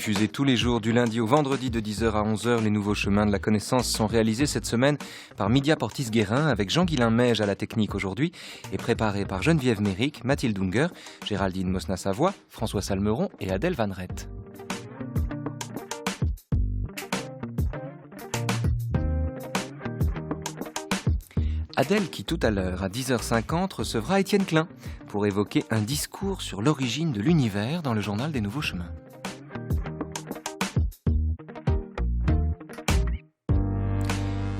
Diffusés tous les jours du lundi au vendredi de 10h à 11h, les nouveaux chemins de la connaissance sont réalisés cette semaine par Midia Portis-Guérin avec Jean-Guilain Meige à la technique aujourd'hui et préparés par Geneviève Méric, Mathilde Unger, Géraldine Mosna-Savoie, François Salmeron et Adèle Van Rett. Adèle qui tout à l'heure à 10h50 recevra Étienne Klein pour évoquer un discours sur l'origine de l'univers dans le journal des Nouveaux Chemins.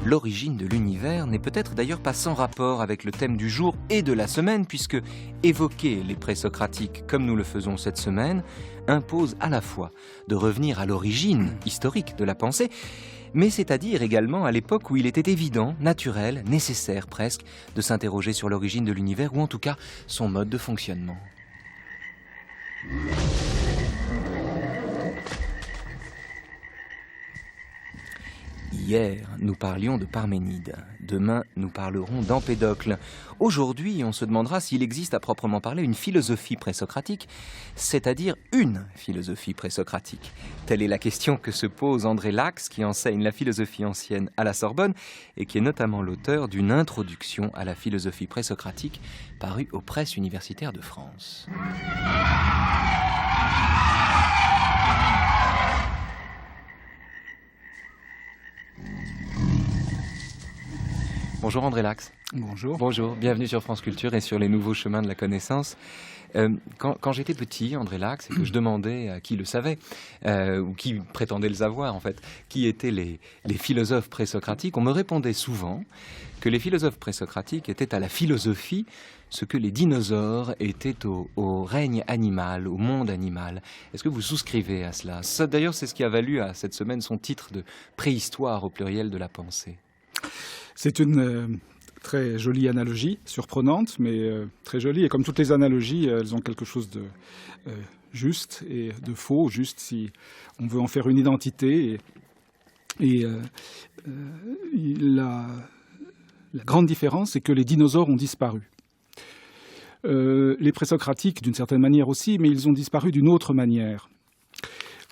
L'origine de l'univers n'est peut-être d'ailleurs pas sans rapport avec le thème du jour et de la semaine, puisque évoquer les présocratiques comme nous le faisons cette semaine impose à la fois de revenir à l'origine historique de la pensée, mais c'est-à-dire également à l'époque où il était évident, naturel, nécessaire presque, de s'interroger sur l'origine de l'univers, ou en tout cas son mode de fonctionnement. Hier, nous parlions de Parménide. Demain, nous parlerons d'Empédocle. Aujourd'hui, on se demandera s'il existe à proprement parler une philosophie présocratique, c'est-à-dire une philosophie présocratique. Telle est la question que se pose André Lacks, qui enseigne la philosophie ancienne à la Sorbonne et qui est notamment l'auteur d'une introduction à la philosophie présocratique parue aux presses universitaires de France. Bonjour André Lacks. Bonjour. Bonjour, bienvenue sur France Culture et sur les nouveaux chemins de la connaissance. Quand j'étais petit, André Lacks, et que je demandais à qui le savait, ou qui prétendait le savoir en fait, qui étaient les philosophes présocratiques, on me répondait souvent que les philosophes présocratiques étaient à la philosophie ce que les dinosaures étaient au règne animal, au monde animal. Est-ce que vous souscrivez à cela ? Ça, d'ailleurs, c'est ce qui a valu à cette semaine son titre de préhistoire au pluriel de la pensée. C'est une très jolie analogie, surprenante, mais très jolie. Et comme toutes les analogies, elles ont quelque chose de juste et de faux, juste si on veut en faire une identité. La grande différence, c'est que les dinosaures ont disparu. Les présocratiques, d'une certaine manière aussi, mais ils ont disparu d'une autre manière.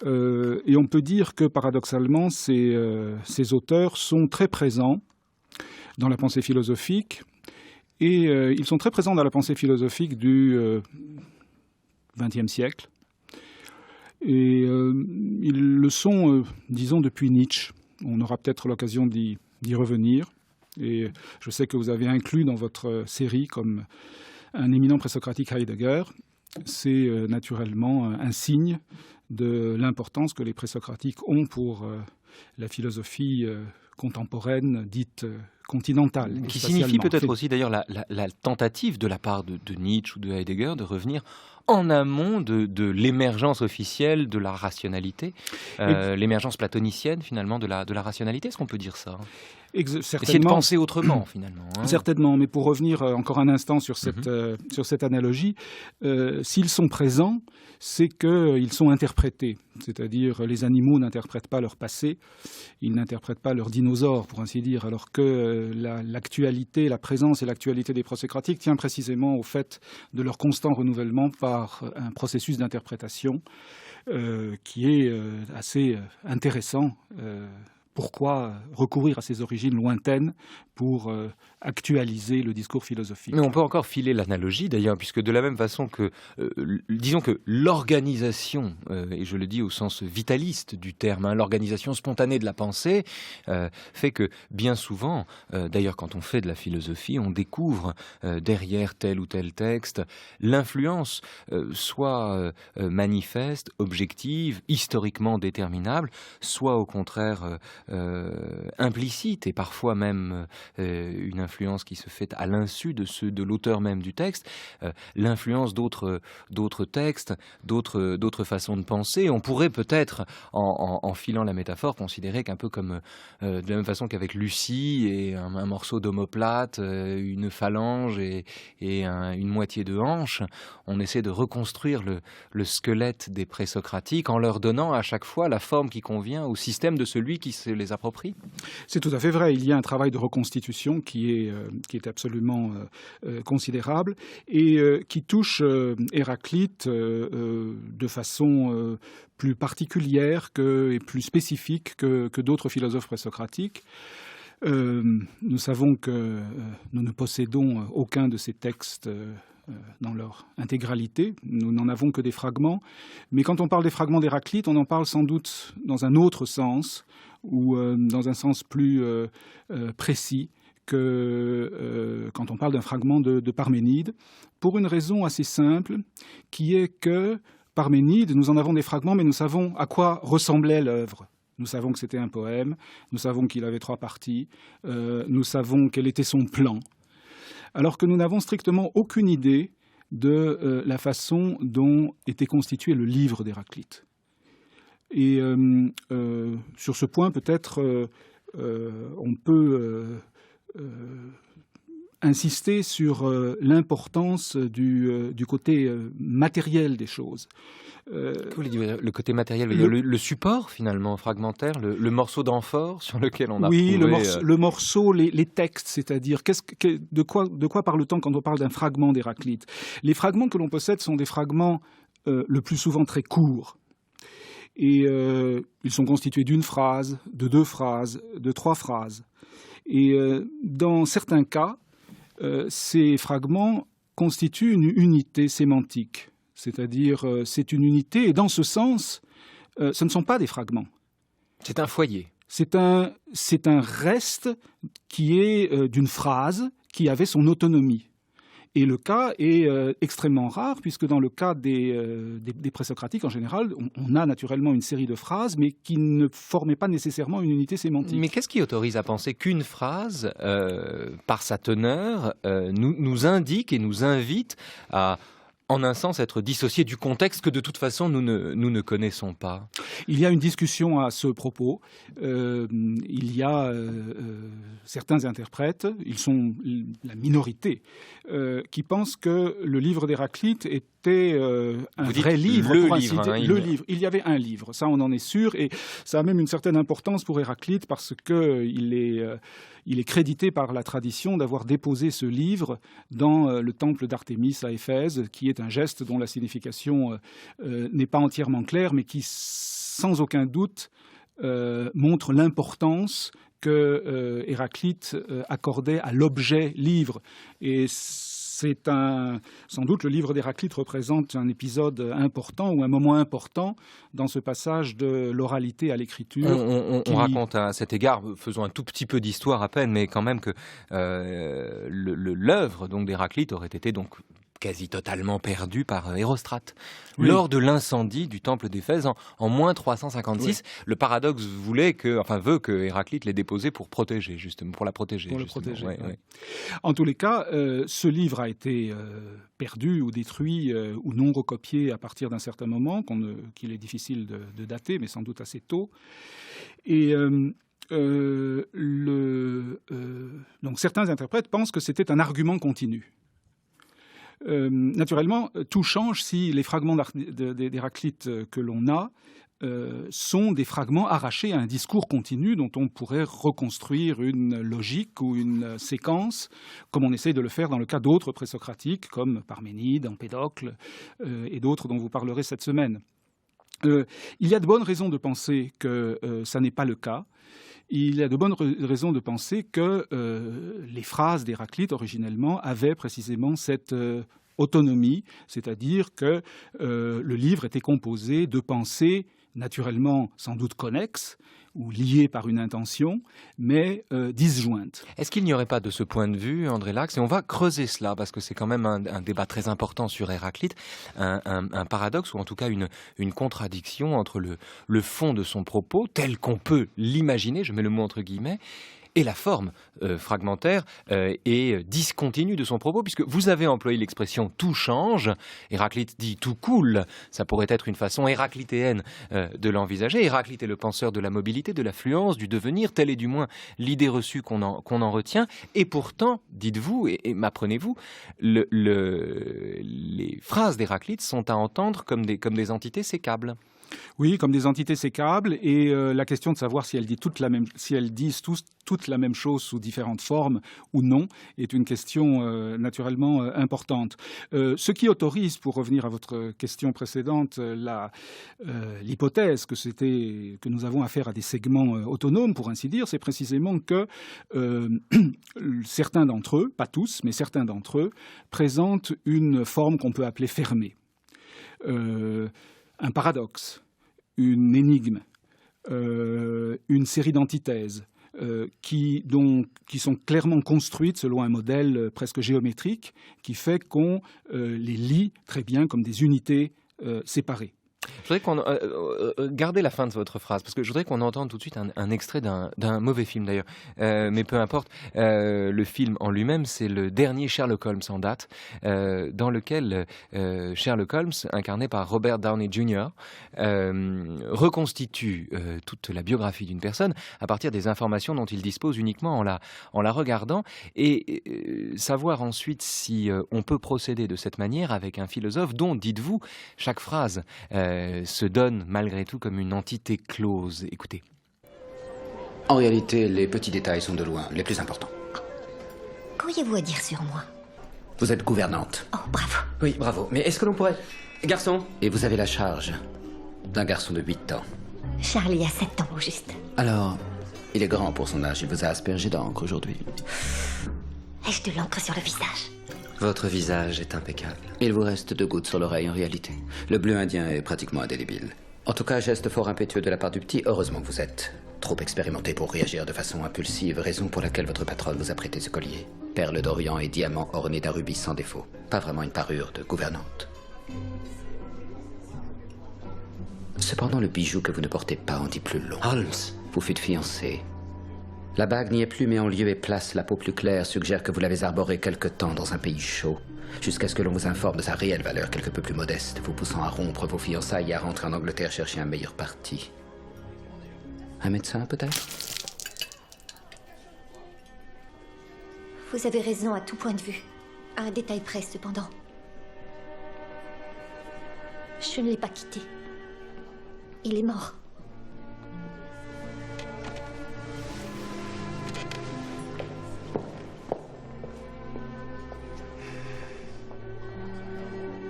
Et on peut dire que, paradoxalement, ces auteurs sont très présents dans la pensée philosophique, et ils sont très présents dans la pensée philosophique du XXe siècle. Et ils le sont, disons, depuis Nietzsche. On aura peut-être l'occasion d'y revenir. Et je sais que vous avez inclus dans votre série comme un éminent présocratique Heidegger. C'est naturellement un signe de l'importance que les présocratiques ont pour la philosophie contemporaine dite continentale. Qui signifie peut-être aussi d'ailleurs la tentative de la part de Nietzsche ou de Heidegger de revenir en amont de l'émergence officielle de la rationalité, l'émergence platonicienne finalement de la rationalité, est-ce qu'on peut dire ça ? Essayer de penser autrement finalement. Certainement, mais pour revenir encore un instant sur cette analogie, s'ils sont présents, c'est qu'ils sont interprétés. C'est-à-dire les animaux n'interprètent pas leur passé, ils n'interprètent pas leurs dinosaures, pour ainsi dire, alors que l'actualité, la présence et l'actualité des présocratiques tient précisément au fait de leur constant renouvellement par un processus d'interprétation qui est assez intéressant. Pourquoi recourir à ces origines lointaines pour actualiser le discours philosophique ? Mais on peut encore filer l'analogie d'ailleurs, puisque de la même façon que, disons que l'organisation, et je le dis au sens vitaliste du terme, l'organisation spontanée de la pensée, fait que bien souvent, d'ailleurs quand on fait de la philosophie, on découvre derrière tel ou tel texte l'influence soit manifeste, objective, historiquement déterminable, soit au contraire implicite et parfois même une influence qui se fait à l'insu de l'auteur même du texte, l'influence d'autres textes, d'autres façons de penser. On pourrait peut-être, en filant la métaphore, considérer qu'un peu comme de la même façon qu'avec Lucie et un morceau d'omoplate, une phalange et une moitié de hanche, on essaie de reconstruire le squelette des présocratiques en leur donnant à chaque fois la forme qui convient au système de celui qui se les approprie. C'est tout à fait vrai. Il y a un travail de reconstitution qui est absolument considérable et qui touche Héraclite de façon plus particulière et plus spécifique que d'autres philosophes présocratiques. Nous savons que nous ne possédons aucun de ces textes dans leur intégralité. Nous n'en avons que des fragments. Mais quand on parle des fragments d'Héraclite, on en parle sans doute dans un autre sens, ou dans un sens plus précis que quand on parle d'un fragment de Parménide, pour une raison assez simple, qui est que Parménide, nous en avons des fragments, mais nous savons à quoi ressemblait l'œuvre. Nous savons que c'était un poème, nous savons qu'il avait 3 parties, nous savons quel était son plan, alors que nous n'avons strictement aucune idée de la façon dont était constitué le livre d'Héraclite. Et sur ce point, peut-être, on peut insister sur l'importance du côté matériel des choses. Que voulez dire, le côté matériel, le support finalement fragmentaire, le morceau d'amphore sur lequel on a oui, trouvé... le morceau, les textes, c'est-à-dire de quoi parle-t-on quand on parle d'un fragment d'Héraclite? Les fragments que l'on possède sont des fragments le plus souvent très courts. Et ils sont constitués d'une phrase, de 2 phrases, de 3 phrases. Et dans certains cas, ces fragments constituent une unité sémantique. C'est-à-dire, c'est une unité, et dans ce sens, ce ne sont pas des fragments. C'est un foyer. C'est un reste qui est d'une phrase qui avait son autonomie. Et le cas est extrêmement rare, puisque dans le cas des présocratiques, en général, on a naturellement une série de phrases, mais qui ne formaient pas nécessairement une unité sémantique. Mais qu'est-ce qui autorise à penser qu'une phrase, par sa teneur, nous indique et nous invite à, en un sens, être dissociés du contexte que de toute façon nous ne connaissons pas? Il y a une discussion à ce propos. Il y a certains interprètes, ils sont la minorité, qui pensent que le livre d'Héraclite était un vrai livre. Le livre, le livre. Il y avait un livre, ça on en est sûr, et ça a même une certaine importance pour Héraclite parce qu'il est crédité par la tradition d'avoir déposé ce livre dans le temple d'Artémis à Éphèse, qui est un geste dont la signification n'est pas entièrement claire, mais qui, sans aucun doute, montre l'importance que Héraclite accordait à l'objet livre. Et sans doute, le livre d'Héraclite représente un épisode important ou un moment important dans ce passage de l'oralité à l'écriture. On raconte à cet égard, faisons un tout petit peu d'histoire à peine, mais quand même que l'œuvre donc d'Héraclite aurait été donc quasi totalement perdu par Érostrate. Oui. Lors de l'incendie du temple d'Éphèse en moins 356, oui. Le paradoxe veut que Héraclite l'ait déposé pour protéger, justement, pour la protéger. Pour le protéger. Ouais, ouais. En tous les cas, ce livre a été perdu ou détruit ou non recopié à partir d'un certain moment, qu'il est difficile de dater, mais sans doute assez tôt. Et donc certains interprètes pensent que c'était un argument continu. Naturellement, tout change si les fragments d'Héraclite que l'on a sont des fragments arrachés à un discours continu dont on pourrait reconstruire une logique ou une séquence, comme on essaie de le faire dans le cas d'autres présocratiques, comme Parménide, Empédocle et d'autres dont vous parlerez cette semaine. Il y a de bonnes raisons de penser que ça n'est pas le cas. Il y a de bonnes raisons de penser que les phrases d'Héraclite, originellement, avaient précisément cette autonomie, c'est-à-dire que le livre était composé de pensées naturellement sans doute connexes ou liées par une intention, mais disjointes. Est-ce qu'il n'y aurait pas de ce point de vue, André Lacks, et on va creuser cela, parce que c'est quand même un débat très important sur Héraclite, un paradoxe, ou en tout cas une contradiction entre le fond de son propos, tel qu'on peut l'imaginer, je mets le mot entre guillemets, et la forme fragmentaire et discontinue de son propos, puisque vous avez employé l'expression « tout change », Héraclite dit « tout coule », ça pourrait être une façon héraclitéenne de l'envisager. Héraclite est le penseur de la mobilité, de l'affluence, du devenir, telle est du moins l'idée reçue qu'on en retient, et pourtant, dites-vous, et m'apprenez-vous, les phrases d'Héraclite sont à entendre comme des entités sécables. Oui, comme des entités sécables, et la question de savoir si elles disent toutes la même chose sous différentes formes ou non est une question naturellement importante. Ce qui autorise, pour revenir à votre question précédente, l'hypothèse que nous avons affaire à des segments autonomes, pour ainsi dire, c'est précisément que certains d'entre eux, pas tous, mais certains d'entre eux, présentent une forme qu'on peut appeler fermée. Un paradoxe, une énigme, une série d'antithèses qui sont clairement construites selon un modèle presque géométrique qui fait qu'on les lit très bien comme des unités séparées. Je voudrais qu'on gardez la fin de votre phrase, parce que je voudrais qu'on entende tout de suite un extrait d'un mauvais film d'ailleurs, mais peu importe. Le film en lui-même, c'est le dernier Sherlock Holmes en date, dans lequel Sherlock Holmes, incarné par Robert Downey Jr., reconstitue toute la biographie d'une personne à partir des informations dont il dispose uniquement en la regardant, et savoir ensuite si on peut procéder de cette manière avec un philosophe dont, dites-vous, chaque phrase se donne malgré tout comme une entité close. Écoutez. En réalité, les petits détails sont de loin les plus importants. Qu'auriez-vous à dire sur moi? Vous êtes gouvernante. Oh, bravo. Oui, bravo. Mais est-ce que l'on pourrait... Garçon? Et vous avez la charge d'un garçon de 8 ans. Charlie a 7 ans au juste. Alors, il est grand pour son âge. Il vous a aspergé d'encre aujourd'hui. Ai-je de l'encre sur le visage? Votre visage est impeccable. Il vous reste 2 gouttes sur l'oreille en réalité. Le bleu indien est pratiquement indélébile. En tout cas, geste fort impétueux de la part du petit. Heureusement que vous êtes trop expérimenté pour réagir de façon impulsive, raison pour laquelle votre patronne vous a prêté ce collier. Perles d'Orient et diamants ornés d'un rubis sans défaut. Pas vraiment une parure de gouvernante. Cependant, le bijou que vous ne portez pas en dit plus long. Holmes. Vous fûtes fiancé. La bague n'y est plus, mais en lieu et place, la peau plus claire suggère que vous l'avez arborée quelque temps dans un pays chaud, jusqu'à ce que l'on vous informe de sa réelle valeur quelque peu plus modeste, vous poussant à rompre vos fiançailles et à rentrer en Angleterre chercher un meilleur parti. Un médecin, peut-être? Vous avez raison à tout point de vue. À un détail près, cependant. Je ne l'ai pas quitté. Il est mort.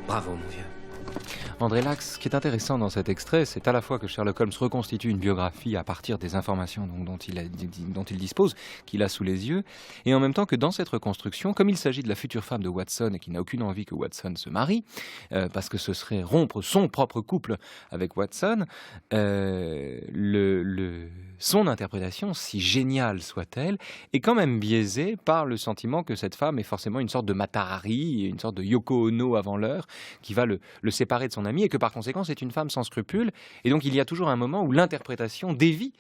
Bravo, mon vieux. André Lacks, ce qui est intéressant dans cet extrait, c'est à la fois que Sherlock Holmes reconstitue une biographie à partir des informations dont il dispose, qu'il a sous les yeux, et en même temps que dans cette reconstruction, comme il s'agit de la future femme de Watson et qu'il n'a aucune envie que Watson se marie, parce que ce serait rompre son propre couple avec Watson, son interprétation, si géniale soit-elle, est quand même biaisée par le sentiment que cette femme est forcément une sorte de Mata Hari, une sorte de Yoko Ono avant l'heure, qui va le séparer de son ami, et que par conséquent c'est une femme sans scrupules, et donc il y a toujours un moment où l'interprétation dévie,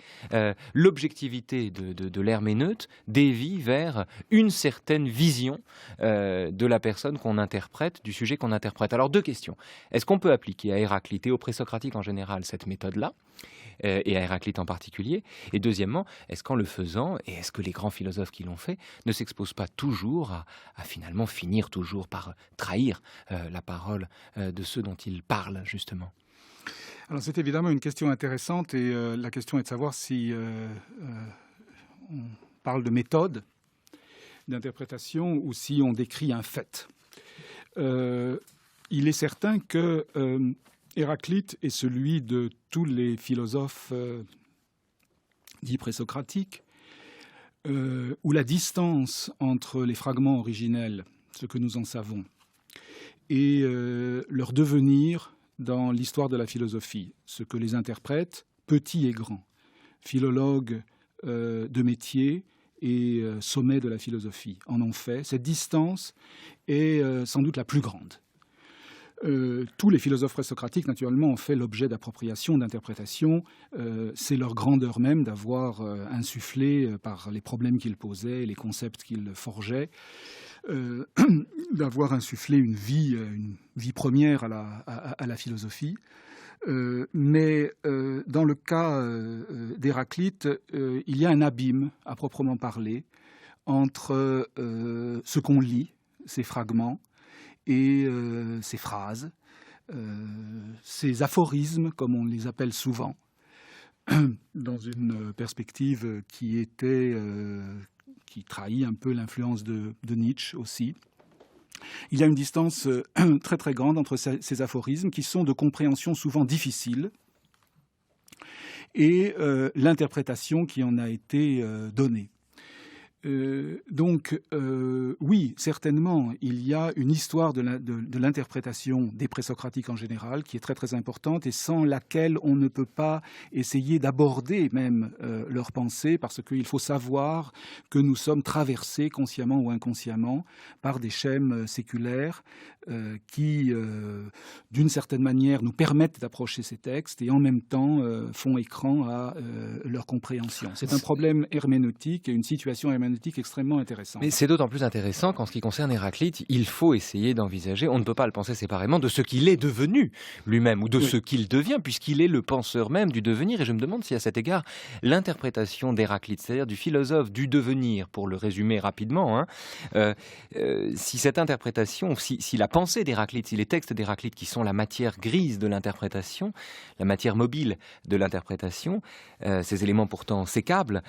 l'objectivité de l'herméneute dévie vers une certaine vision de la personne qu'on interprète, du sujet qu'on interprète. Alors 2 questions. Est-ce qu'on peut appliquer à Héraclite et aux présocratiques en général cette méthode-là, et à Héraclite en particulier? Et deuxièmement, est-ce qu'en le faisant, et est-ce que les grands philosophes qui l'ont fait ne s'exposent pas toujours à finalement finir toujours par trahir la parole de ceux dont ils parlent, justement? Alors c'est évidemment une question intéressante, et la question est de savoir si on parle de méthode d'interprétation ou si on décrit un fait. Il est certain que Héraclite est celui de tous les philosophes dits présocratiques, où la distance entre les fragments originels, ce que nous en savons, et leur devenir dans l'histoire de la philosophie, ce que les interprètes, petits et grands, philologues de métier et sommets de la philosophie, en ont fait. Cette distance est sans doute la plus grande. Tous les philosophes présocratiques, naturellement, ont fait l'objet d'appropriation, d'interprétation. C'est leur grandeur même d'avoir insufflé, par les problèmes qu'ils posaient, les concepts qu'ils forgeaient, d'avoir insufflé une vie première à la philosophie. Mais dans le cas d'Héraclite, il y a un abîme, à proprement parler, entre ce qu'on lit, ces fragments, et ces phrases, ces aphorismes, comme on les appelle souvent, dans une perspective qui trahit un peu l'influence de Nietzsche aussi. Il y a une distance très très grande entre ces aphorismes qui sont de compréhension souvent difficile et l'interprétation qui en a été donnée. Donc, oui, certainement, il y a une histoire de l'interprétation des présocratiques en général qui est très très importante et sans laquelle on ne peut pas essayer d'aborder même leur pensée, parce qu'il faut savoir que nous sommes traversés consciemment ou inconsciemment par des schèmes séculaires qui, d'une certaine manière, nous permettent d'approcher ces textes et en même temps font écran à leur compréhension. C'est un problème herméneutique et une situation herméneutique extrêmement intéressante. Mais c'est d'autant plus intéressant qu'en ce qui concerne Héraclite, il faut essayer d'envisager, on ne peut pas le penser séparément, de ce qu'il est devenu lui-même ou de ce qu'il devient, puisqu'il est le penseur même du devenir. Et je me demande si à cet égard, l'interprétation d'Héraclite, c'est-à-dire du philosophe du devenir, pour le résumer rapidement, si cette interprétation, si la pensée d'Héraclite, si les textes d'Héraclite qui sont la matière grise de l'interprétation, la matière mobile de l'interprétation, ces éléments pourtant sécables,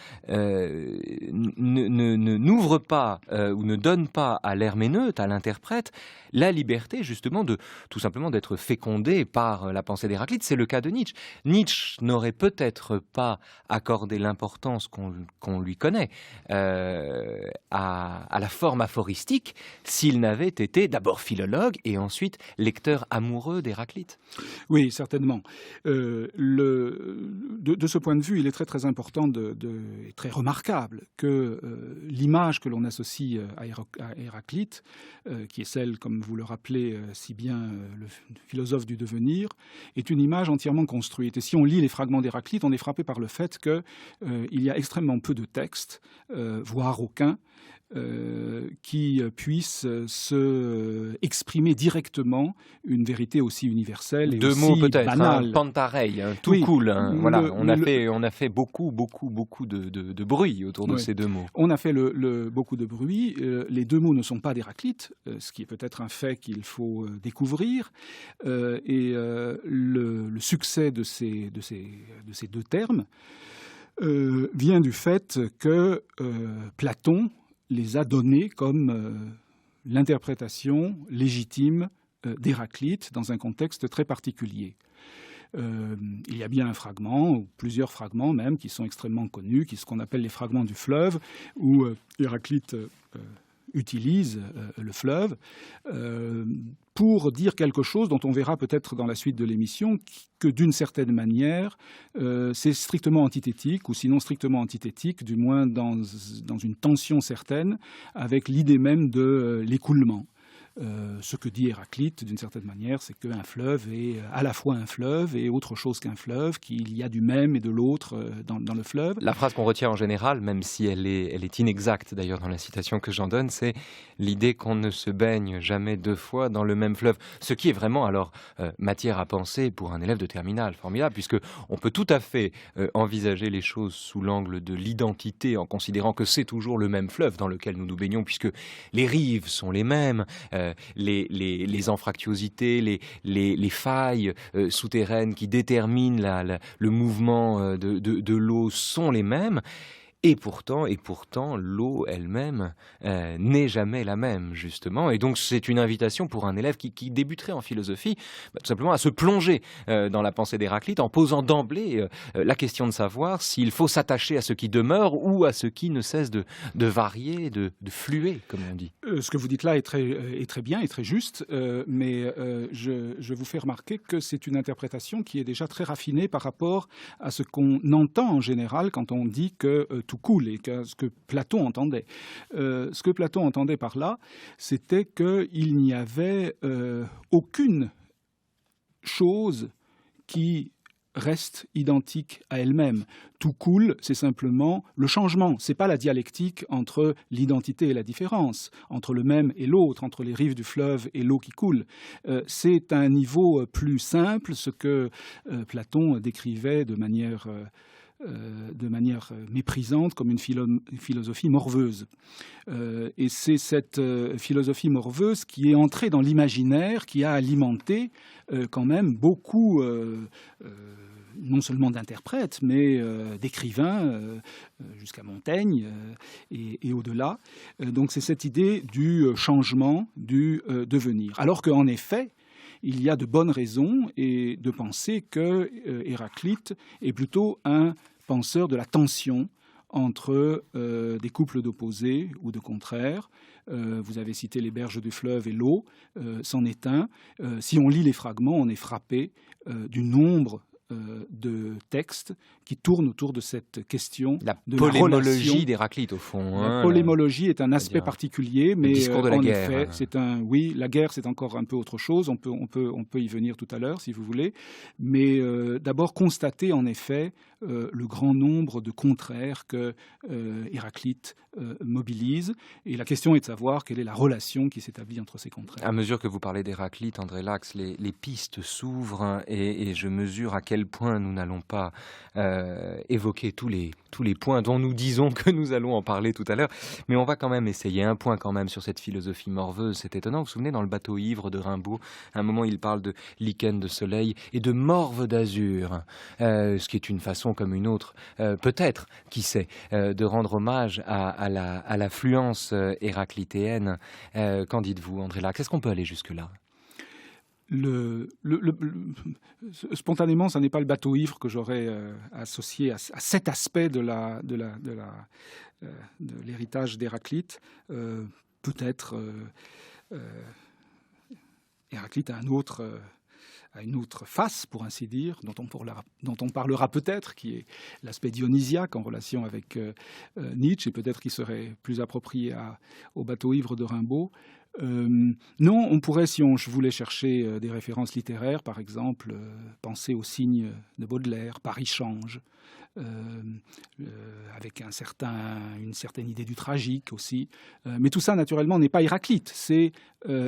n'ouvre pas ou ne donne pas à l'herméneute, à l'interprète, la liberté justement de tout simplement d'être fécondé par la pensée d'Héraclite. C'est le cas de Nietzsche. Nietzsche n'aurait peut-être pas accordé l'importance qu'on lui connaît à la forme aphoristique s'il n'avait été d'abord philologue et ensuite lecteur amoureux d'Héraclite. Oui, certainement. De ce point de vue, il est très très important et très remarquable que l'image que l'on associe à Héraclite, qui est celle, comme vous le rappelez si bien, le philosophe du devenir, est une image entièrement construite. Et si on lit les fragments d'Héraclite, on est frappé par le fait qu'il y a extrêmement peu de textes, voire aucun, qui puissent exprimer directement une vérité aussi universelle et Deux aussi mots peut-être, banale. Pantareil, tout Oui, cool. Voilà, on a fait beaucoup de bruit autour de ces deux mots. On a fait beaucoup de bruit. Les deux mots ne sont pas d'Héraclite, ce qui est peut-être un fait qu'il faut découvrir. Et le succès de ces deux termes vient du fait que Platon les a donnés comme l'interprétation légitime d'Héraclite dans un contexte très particulier. Il y a bien un fragment, ou plusieurs fragments même, qui sont extrêmement connus, qui sont ce qu'on appelle les fragments du fleuve, où Héraclite utilise le fleuve pour dire quelque chose dont on verra peut-être dans la suite de l'émission que d'une certaine manière c'est strictement antithétique, ou sinon strictement antithétique, du moins dans une tension certaine avec l'idée même de l'écoulement. Ce que dit Héraclite, d'une certaine manière, c'est qu'un fleuve est à la fois un fleuve et autre chose qu'un fleuve, qu'il y a du même et de l'autre dans le fleuve. La phrase qu'on retient en général, même si elle est inexacte d'ailleurs dans la citation que j'en donne, c'est l'idée qu'on ne se baigne jamais deux fois dans le même fleuve. Ce qui est vraiment alors matière à penser pour un élève de terminale, formidable, puisque on peut tout à fait envisager les choses sous l'angle de l'identité en considérant que c'est toujours le même fleuve dans lequel nous nous baignons, puisque les rives sont les mêmes. Les anfractuosités, les failles souterraines qui déterminent le mouvement de l'eau sont les mêmes. Et pourtant, l'eau elle-même n'est jamais la même, justement. Et donc, c'est une invitation pour un élève qui débuterait en philosophie, tout simplement à se plonger dans la pensée d'Héraclite en posant d'emblée la question de savoir s'il faut s'attacher à ce qui demeure ou à ce qui ne cesse de varier, de fluer, comme on dit. Ce que vous dites là est très bien et très juste, mais je vous fais remarquer que c'est une interprétation qui est déjà très raffinée par rapport à ce qu'on entend en général quand on dit que tout coule, et ce que Platon entendait. Ce que Platon entendait par là, c'était qu'il n'y avait aucune chose qui reste identique à elle-même. Tout coule, c'est simplement le changement. C'est pas la dialectique entre l'identité et la différence, entre le même et l'autre, entre les rives du fleuve et l'eau qui coule. C'est un niveau plus simple, ce que Platon décrivait de manière de manière méprisante comme une philosophie morveuse. Et c'est cette philosophie morveuse qui est entrée dans l'imaginaire, qui a alimenté quand même beaucoup, non seulement d'interprètes, mais d'écrivains, jusqu'à Montaigne et au-delà. Donc c'est cette idée du changement, du devenir. Alors qu'en effet, il y a de bonnes raisons de penser que Héraclite est plutôt un penseur de la tension entre des couples d'opposés ou de contraires. Vous avez cité les berges du fleuve et l'eau, c'en est un. Si on lit les fragments, on est frappé du nombre de textes qui tournent autour de cette question de la polémologie d'Héraclite, au fond. La polémologie est un aspect particulier, mais discours de la guerre. Effet, oui, la guerre, c'est encore un peu autre chose. On peut y venir tout à l'heure, si vous voulez. Mais d'abord, constater, en effet, le grand nombre de contraires que Héraclite mobilise. Et la question est de savoir quelle est la relation qui s'établit entre ces contraires. À mesure que vous parlez d'Héraclite, André Lax, les pistes s'ouvrent et je mesure à quel point nous n'allons pas évoquer tous les points dont nous disons que nous allons en parler tout à l'heure. Mais on va quand même essayer un point quand même sur cette philosophie morveuse. C'est étonnant. Vous vous souvenez, dans le bateau ivre de Rimbaud, à un moment, il parle de lichen de soleil et de morve d'azur, ce qui est une façon comme une autre, peut-être, qui sait, de rendre hommage à la fluence héraclitéenne. Qu'en dites-vous, André Lax? Est-ce qu'on peut aller jusque-là? Spontanément, ce n'est pas le bateau ivre que j'aurais associé à cet aspect de l'héritage d'Héraclite. Peut-être Héraclite a une autre face, pour ainsi dire, dont on parlera peut-être, qui est l'aspect dionysiaque en relation avec Nietzsche, et peut-être qui serait plus approprié au bateau ivre de Rimbaud. Non, on pourrait, si je voulais chercher des références littéraires, par exemple, penser aux signes de Baudelaire, Paris change, avec une certaine idée du tragique aussi. Mais tout ça, naturellement, n'est pas Héraclite. C'est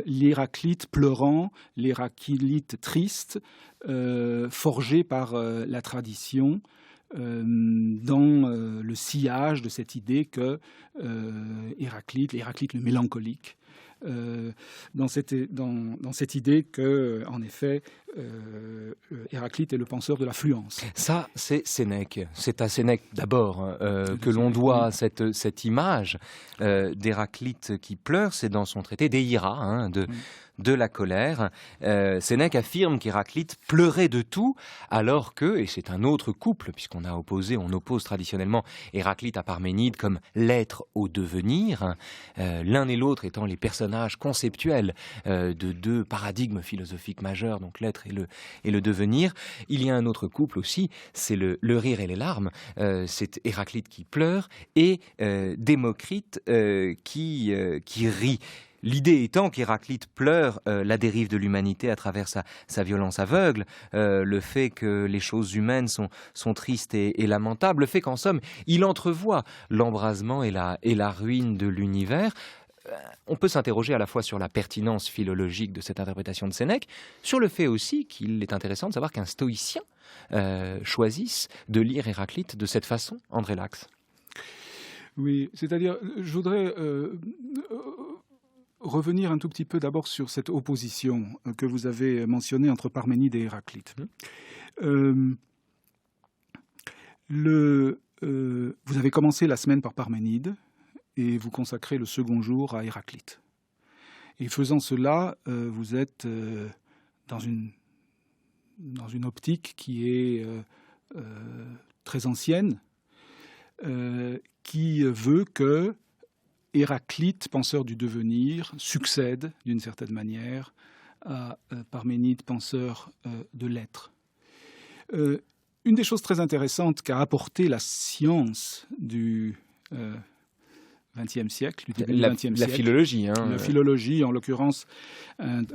l'Héraclite pleurant, l'Héraclite triste, forgé par la tradition, dans le sillage de cette idée que l'Héraclite le mélancolique, dans cette idée que, en effet, Héraclite est le penseur de la fluence. Ça, c'est Sénèque. C'est à Sénèque d'abord que l'on doit cette image d'Héraclite qui pleure. C'est dans son traité d'Héira, de la colère. Sénèque affirme qu'Héraclite pleurait de tout, alors que, et c'est un autre couple, puisqu'on oppose traditionnellement Héraclite à Parménide comme l'être au devenir, l'un et l'autre étant les personnages conceptuels de deux paradigmes philosophiques majeurs, donc l'être et le devenir. Il y a un autre couple aussi, c'est le rire et les larmes. C'est Héraclite qui pleure et Démocrite qui rit. L'idée étant qu'Héraclite pleure la dérive de l'humanité à travers sa violence aveugle, le fait que les choses humaines sont tristes et lamentables, le fait qu'en somme, il entrevoit l'embrasement et la ruine de l'univers. On peut s'interroger à la fois sur la pertinence philologique de cette interprétation de Sénèque, sur le fait aussi qu'il est intéressant de savoir qu'un stoïcien choisisse de lire Héraclite de cette façon, André Lax. Oui, c'est-à-dire, je voudrais revenir un tout petit peu d'abord sur cette opposition que vous avez mentionnée entre Parménide et Héraclite. Vous avez commencé la semaine par Parménide et vous consacrez le second jour à Héraclite. Et faisant cela, vous êtes dans une optique qui est très ancienne, qui veut que Héraclite, penseur du devenir, succède d'une certaine manière à Parménide, penseur de l'être. Une des choses très intéressantes qu'a apporté la science du XXe siècle, du début du XXe siècle, la philologie. La philologie, en l'occurrence, un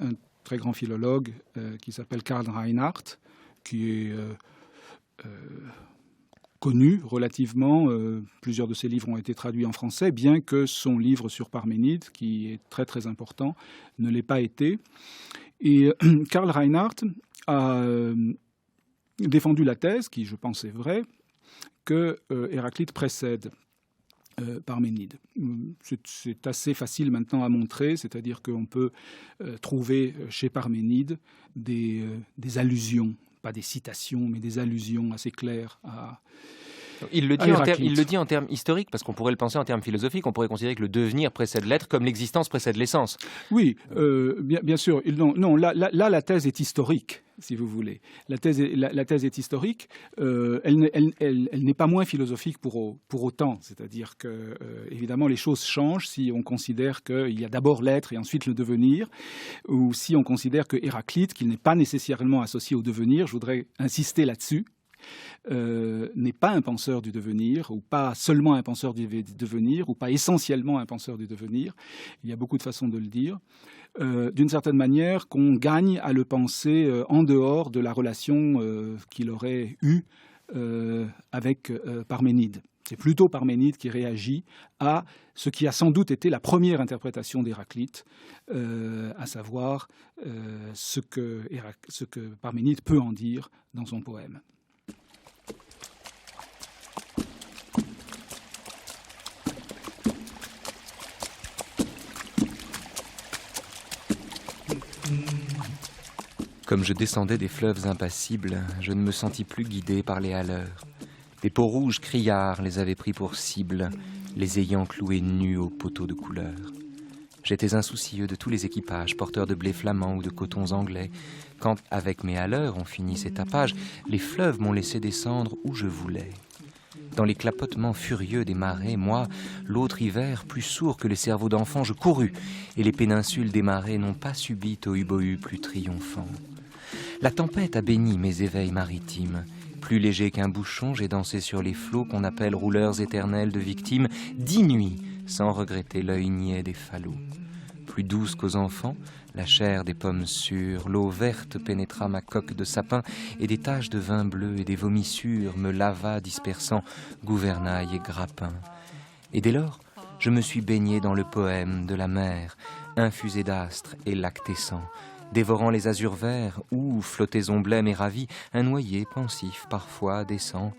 très grand philologue qui s'appelle Karl Reinhardt, qui est connu relativement. Plusieurs de ses livres ont été traduits en français, bien que son livre sur Parménide, qui est très très important, ne l'ait pas été. Et Karl Reinhardt a défendu la thèse, qui je pense est vraie, que Héraclite précède Parménide. C'est assez facile maintenant à montrer, c'est-à-dire qu'on peut trouver chez Parménide des allusions, pas des citations, mais des allusions assez claires à Il le Héraclite. dit en termes historiques, parce qu'on pourrait le penser en termes philosophiques, on pourrait considérer que le devenir précède l'être comme l'existence précède l'essence. Oui, bien sûr. Non, là, la thèse est historique, si vous voulez. La thèse est historique. Elle n'est pas moins philosophique pour autant. C'est-à-dire que, évidemment, les choses changent si on considère qu'il y a d'abord l'être et ensuite le devenir, ou si on considère que Héraclite, qu'il n'est pas nécessairement associé au devenir, je voudrais insister là-dessus, n'est pas un penseur du devenir, ou pas seulement un penseur du devenir, ou pas essentiellement un penseur du devenir. Il y a beaucoup de façons de le dire. D'une certaine manière, qu'on gagne à le penser en dehors de la relation qu'il aurait eue avec Parménide. C'est plutôt Parménide qui réagit à ce qui a sans doute été la première interprétation d'Héraclite, à savoir ce que Parménide peut en dire dans son poème. Comme je descendais des fleuves impassibles, je ne me sentis plus guidé par les haleurs. Des peaux rouges criards les avaient pris pour cible, les ayant cloués nus aux poteaux de couleur. J'étais insoucieux de tous les équipages, porteurs de blé flamand ou de cotons anglais. Quand, avec mes haleurs, on finit ces tapages, les fleuves m'ont laissé descendre où je voulais. Dans les clapotements furieux des marées, moi, l'autre hiver, plus sourd que les cerveaux d'enfants, je courus, et les péninsules des marais n'ont pas subi au hubohu plus triomphant. La tempête a béni mes éveils maritimes. Plus léger qu'un bouchon, j'ai dansé sur les flots qu'on appelle rouleurs éternels de victimes, 10 nuits, sans regretter l'œil niais des falots. Plus douce qu'aux enfants, la chair des pommes sûres, l'eau verte pénétra ma coque de sapin, et des taches de vin bleu et des vomissures me lava dispersant gouvernail et grappin. Et dès lors, je me suis baigné dans le poème de la mer, infusé d'astres et lactescent, dévorant les azurs verts, où, flottaison blême et ravie, un noyer pensif parfois descend,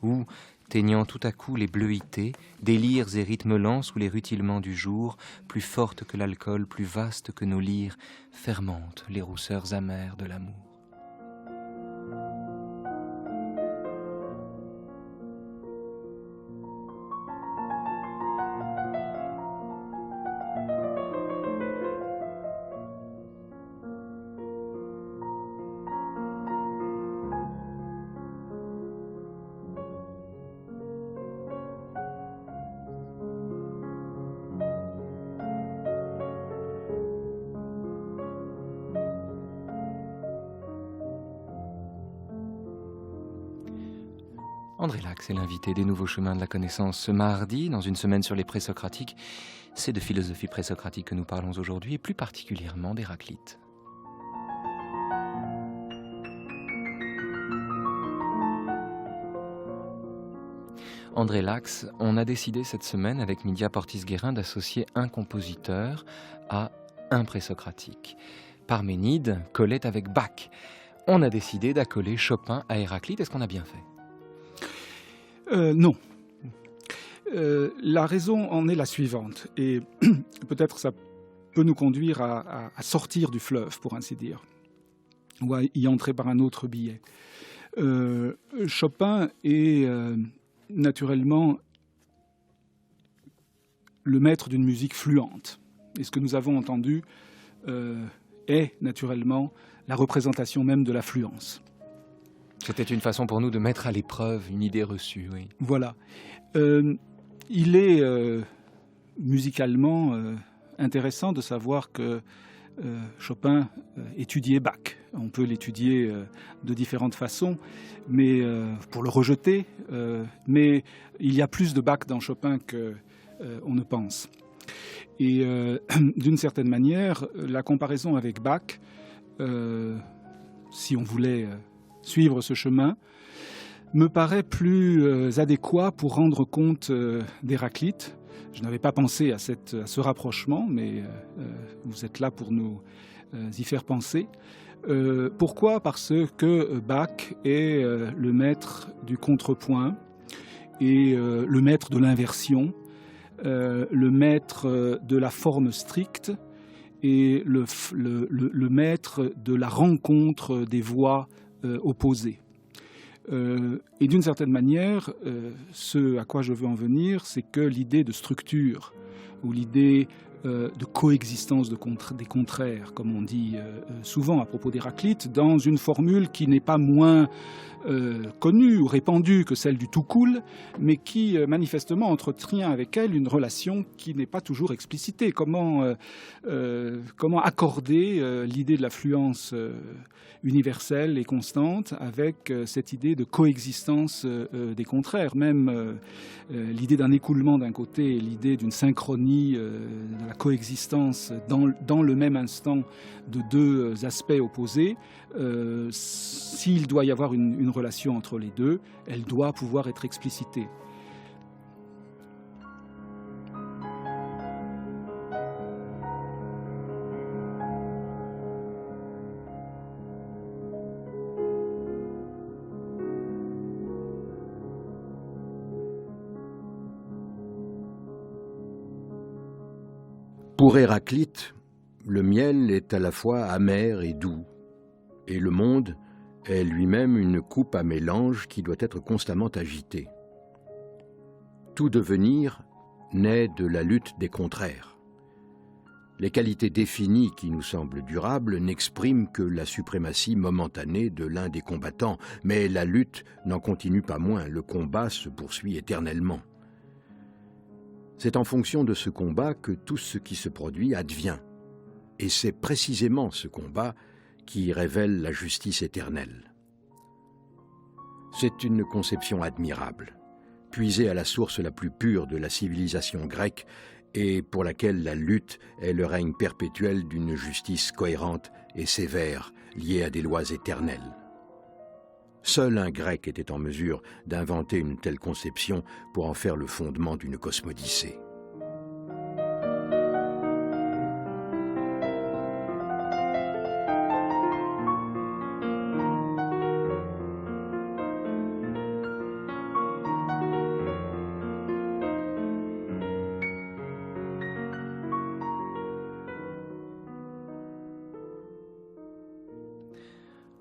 où, teignant tout à coup les bleuités, délires et rythmes lents sous les rutilements du jour, plus fortes que l'alcool, plus vastes que nos lyres, fermentent les rousseurs amères de l'amour. André Lacks est l'invité des Nouveaux Chemins de la Connaissance ce mardi, dans une semaine sur les présocratiques. C'est de philosophie présocratique que nous parlons aujourd'hui, et plus particulièrement d'Héraclite. André Lacks, on a décidé cette semaine avec Nydia Portis-Guérin d'associer un compositeur à un présocratique. Parménide collait avec Bach. On a décidé d'accoler Chopin à Héraclite. Est-ce qu'on a bien fait ? Non. La raison en est la suivante, et peut-être ça peut nous conduire à sortir du fleuve, pour ainsi dire, ou à y entrer par un autre biais. Chopin est naturellement le maître d'une musique fluente, et ce que nous avons entendu est naturellement la représentation même de la fluence. C'était une façon pour nous de mettre à l'épreuve une idée reçue, oui. Voilà. Il est musicalement intéressant de savoir que Chopin étudiait Bach. On peut l'étudier de différentes façons, mais pour le rejeter. Mais il y a plus de Bach dans Chopin qu'on ne pense. Et d'une certaine manière, la comparaison avec Bach, si on voulait suivre ce chemin, me paraît plus adéquat pour rendre compte d'Héraclite. Je n'avais pas pensé à ce rapprochement, mais vous êtes là pour nous y faire penser. Pourquoi ? Parce que Bach est le maître du contrepoint est le maître de l'inversion, le maître de la forme stricte et le maître de la rencontre des voies opposées. Et d'une certaine manière, ce à quoi je veux en venir, c'est que l'idée de structure ou l'idée de coexistence des contraires, comme on dit souvent à propos d'Héraclite, dans une formule qui n'est pas moins connue ou répandue que celle du tout cool, mais qui manifestement entretient avec elle une relation qui n'est pas toujours explicitée. Comment accorder l'idée de l'affluence universelle et constante avec cette idée de coexistence des contraires. Même l'idée d'un écoulement d'un côté et l'idée d'une synchronie, de la coexistence dans le même instant de deux aspects opposés, s'il doit y avoir une relation entre les deux, elle doit pouvoir être explicitée. Pour Héraclite, le miel est à la fois amer et doux, et le monde est lui-même une coupe à mélange qui doit être constamment agitée. Tout devenir naît de la lutte des contraires. Les qualités définies qui nous semblent durables n'expriment que la suprématie momentanée de l'un des combattants, mais la lutte n'en continue pas moins, le combat se poursuit éternellement. C'est en fonction de ce combat que tout ce qui se produit advient. Et c'est précisément ce combat qui révèle la justice éternelle. C'est une conception admirable, puisée à la source la plus pure de la civilisation grecque et pour laquelle la lutte est le règne perpétuel d'une justice cohérente et sévère, liée à des lois éternelles. Seul un Grec était en mesure d'inventer une telle conception pour en faire le fondement d'une cosmodyssée.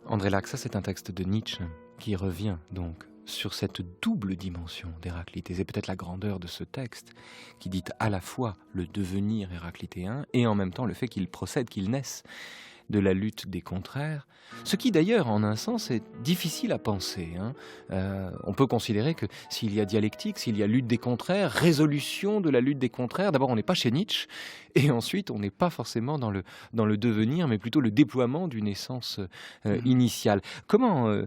André Lacq, ça c'est un texte de Nietzsche qui revient donc sur cette double dimension d'Héraclite. Et c'est peut-être la grandeur de ce texte qui dit à la fois le devenir héraclitéen et en même temps le fait qu'il procède, qu'il naisse de la lutte des contraires, ce qui d'ailleurs en un sens est difficile à penser. On peut considérer que s'il y a dialectique, s'il y a lutte des contraires, résolution de la lutte des contraires, d'abord on n'est pas chez Nietzsche et ensuite on n'est pas forcément dans le devenir mais plutôt le déploiement d'une essence initiale. Comment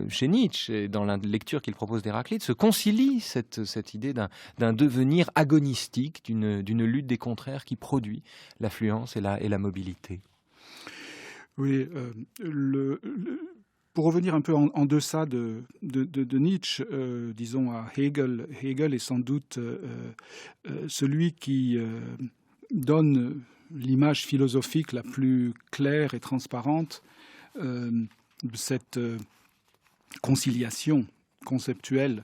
chez Nietzsche, dans la lecture qu'il propose d'Héraclite, se concilie cette idée d'un devenir agonistique, d'une lutte des contraires qui produit l'affluence et la mobilité? Oui, pour revenir un peu en deçà de Nietzsche, disons à Hegel. Hegel est sans doute celui qui donne l'image philosophique la plus claire et transparente de cette conciliation conceptuelle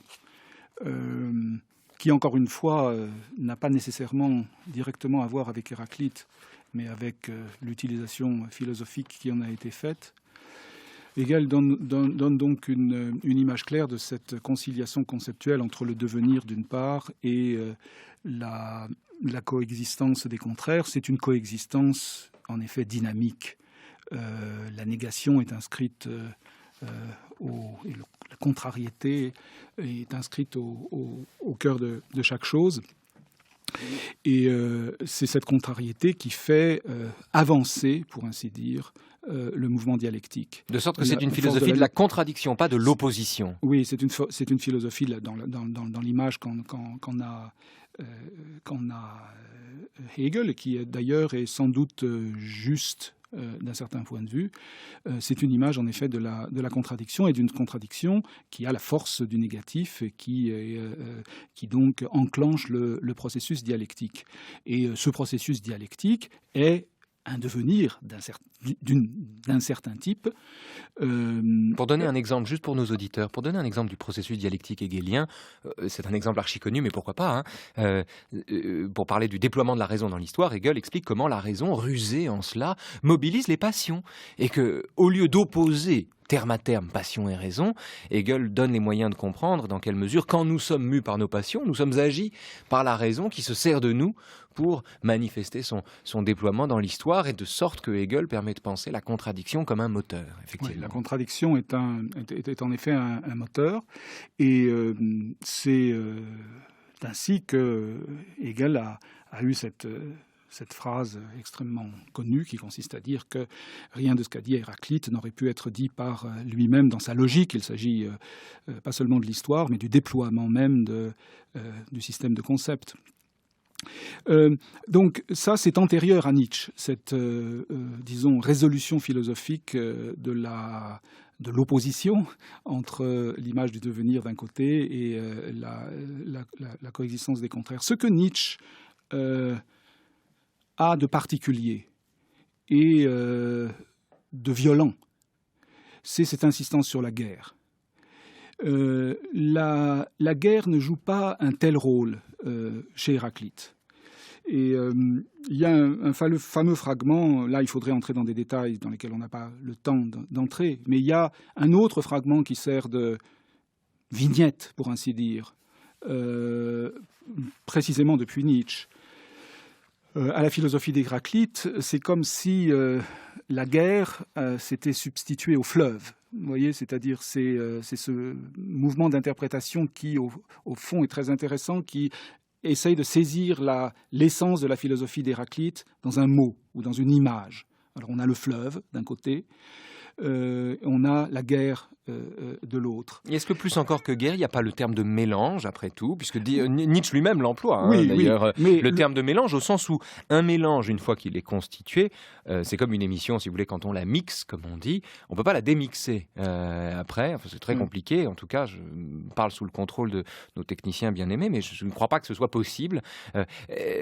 qui, encore une fois, n'a pas nécessairement directement à voir avec Héraclite, mais avec l'utilisation philosophique qui en a été faite. Hegel donne donc une image claire de cette conciliation conceptuelle entre le devenir d'une part et la coexistence des contraires. C'est une coexistence en effet dynamique. La négation est inscrite et la contrariété est inscrite au cœur de chaque chose. Et c'est cette contrariété qui fait avancer, pour ainsi dire, le mouvement dialectique. De sorte que c'est une philosophie de la contradiction, pas de l'opposition. Oui, c'est une philosophie dans l'image qu'en a Hegel, qui d'ailleurs est sans doute juste d'un certain point de vue. C'est une image en effet de la contradiction, et d'une contradiction qui a la force du négatif et qui donc enclenche le processus dialectique. Et ce processus dialectique est un devenir d'un certain type. Pour donner un exemple, juste pour nos auditeurs, pour donner un exemple du processus dialectique hegelien, c'est un exemple archi connu, mais pourquoi pas, hein, pour parler du déploiement de la raison dans l'histoire, Hegel explique comment la raison, rusée en cela, mobilise les passions, et que, au lieu d'opposer terme à terme, passion et raison, Hegel donne les moyens de comprendre dans quelle mesure, quand nous sommes mus par nos passions, nous sommes agis par la raison qui se sert de nous pour manifester son déploiement dans l'histoire, et de sorte que Hegel permet de penser la contradiction comme un moteur, effectivement. Oui, la contradiction est en effet un moteur, et c'est ainsi que Hegel a eu cette phrase extrêmement connue qui consiste à dire que rien de ce qu'a dit Héraclite n'aurait pu être dit par lui-même dans sa logique. Il s'agit pas seulement de l'histoire, mais du déploiement même du système de concepts. Donc ça, c'est antérieur à Nietzsche, cette, disons, résolution philosophique de l'opposition entre l'image du devenir d'un côté et la coexistence des contraires. Ce que Nietzsche a de particulier et de violent, c'est cette insistance sur la guerre. La guerre ne joue pas un tel rôle chez Héraclite. Et il y a un fameux fragment, là il faudrait entrer dans des détails dans lesquels on n'a pas le temps d'entrer, mais il y a un autre fragment qui sert de vignette, pour ainsi dire, précisément depuis Nietzsche. À la philosophie d'Héraclite, c'est comme si la guerre s'était substituée au fleuve. Vous voyez, c'est-à-dire c'est ce mouvement d'interprétation qui, au fond, est très intéressant, qui essaye de saisir l'essence de la philosophie d'Héraclite dans un mot ou dans une image. Alors on a le fleuve d'un côté, on a la guerre de l'autre. Et est-ce que plus encore que guerre, il n'y a pas le terme de mélange, après tout, puisque Nietzsche lui-même l'emploie, oui, d'ailleurs, oui, le terme de mélange, au sens où un mélange, une fois qu'il est constitué, c'est comme une émission, si vous voulez, quand on la mixe, comme on dit, on ne peut pas la démixer après, enfin, c'est très compliqué, en tout cas, je parle sous le contrôle de nos techniciens bien-aimés, mais je ne crois pas que ce soit possible,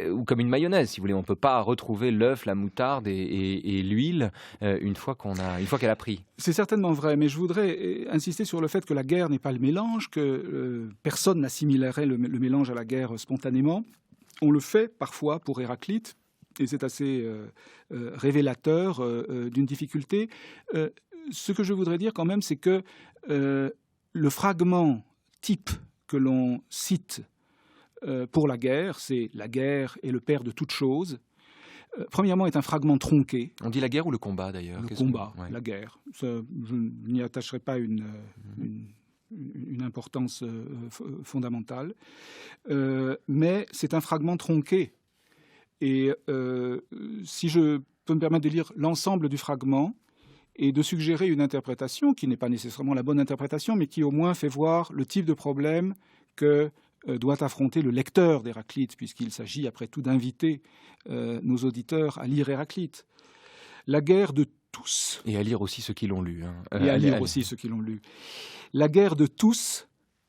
ou comme une mayonnaise, si vous voulez, on ne peut pas retrouver l'œuf, la moutarde et l'huile une fois qu'elle a pris. C'est certainement vrai, mais je voudrais insister sur le fait que la guerre n'est pas le mélange, que personne n'assimilerait le mélange à la guerre spontanément. On le fait parfois pour Héraclite, et c'est assez révélateur d'une difficulté. Ce que je voudrais dire quand même, c'est que le fragment type que l'on cite pour la guerre, c'est « la guerre est le père de toute chose », premièrement, est un fragment tronqué. On dit la guerre ou le combat, d'ailleurs? Le combat, la guerre. Ça, je n'y attacherai pas une importance fondamentale. Mais c'est un fragment tronqué. Et si je peux me permettre de lire l'ensemble du fragment et de suggérer une interprétation qui n'est pas nécessairement la bonne interprétation, mais qui au moins fait voir le type de problème que doit affronter le lecteur d'Héraclite, puisqu'il s'agit après tout d'inviter nos auditeurs à lire Héraclite. La guerre de tous. Et à lire aussi ceux qui l'ont lu. Et à lire aussi ceux qui l'ont lu. La guerre de tous,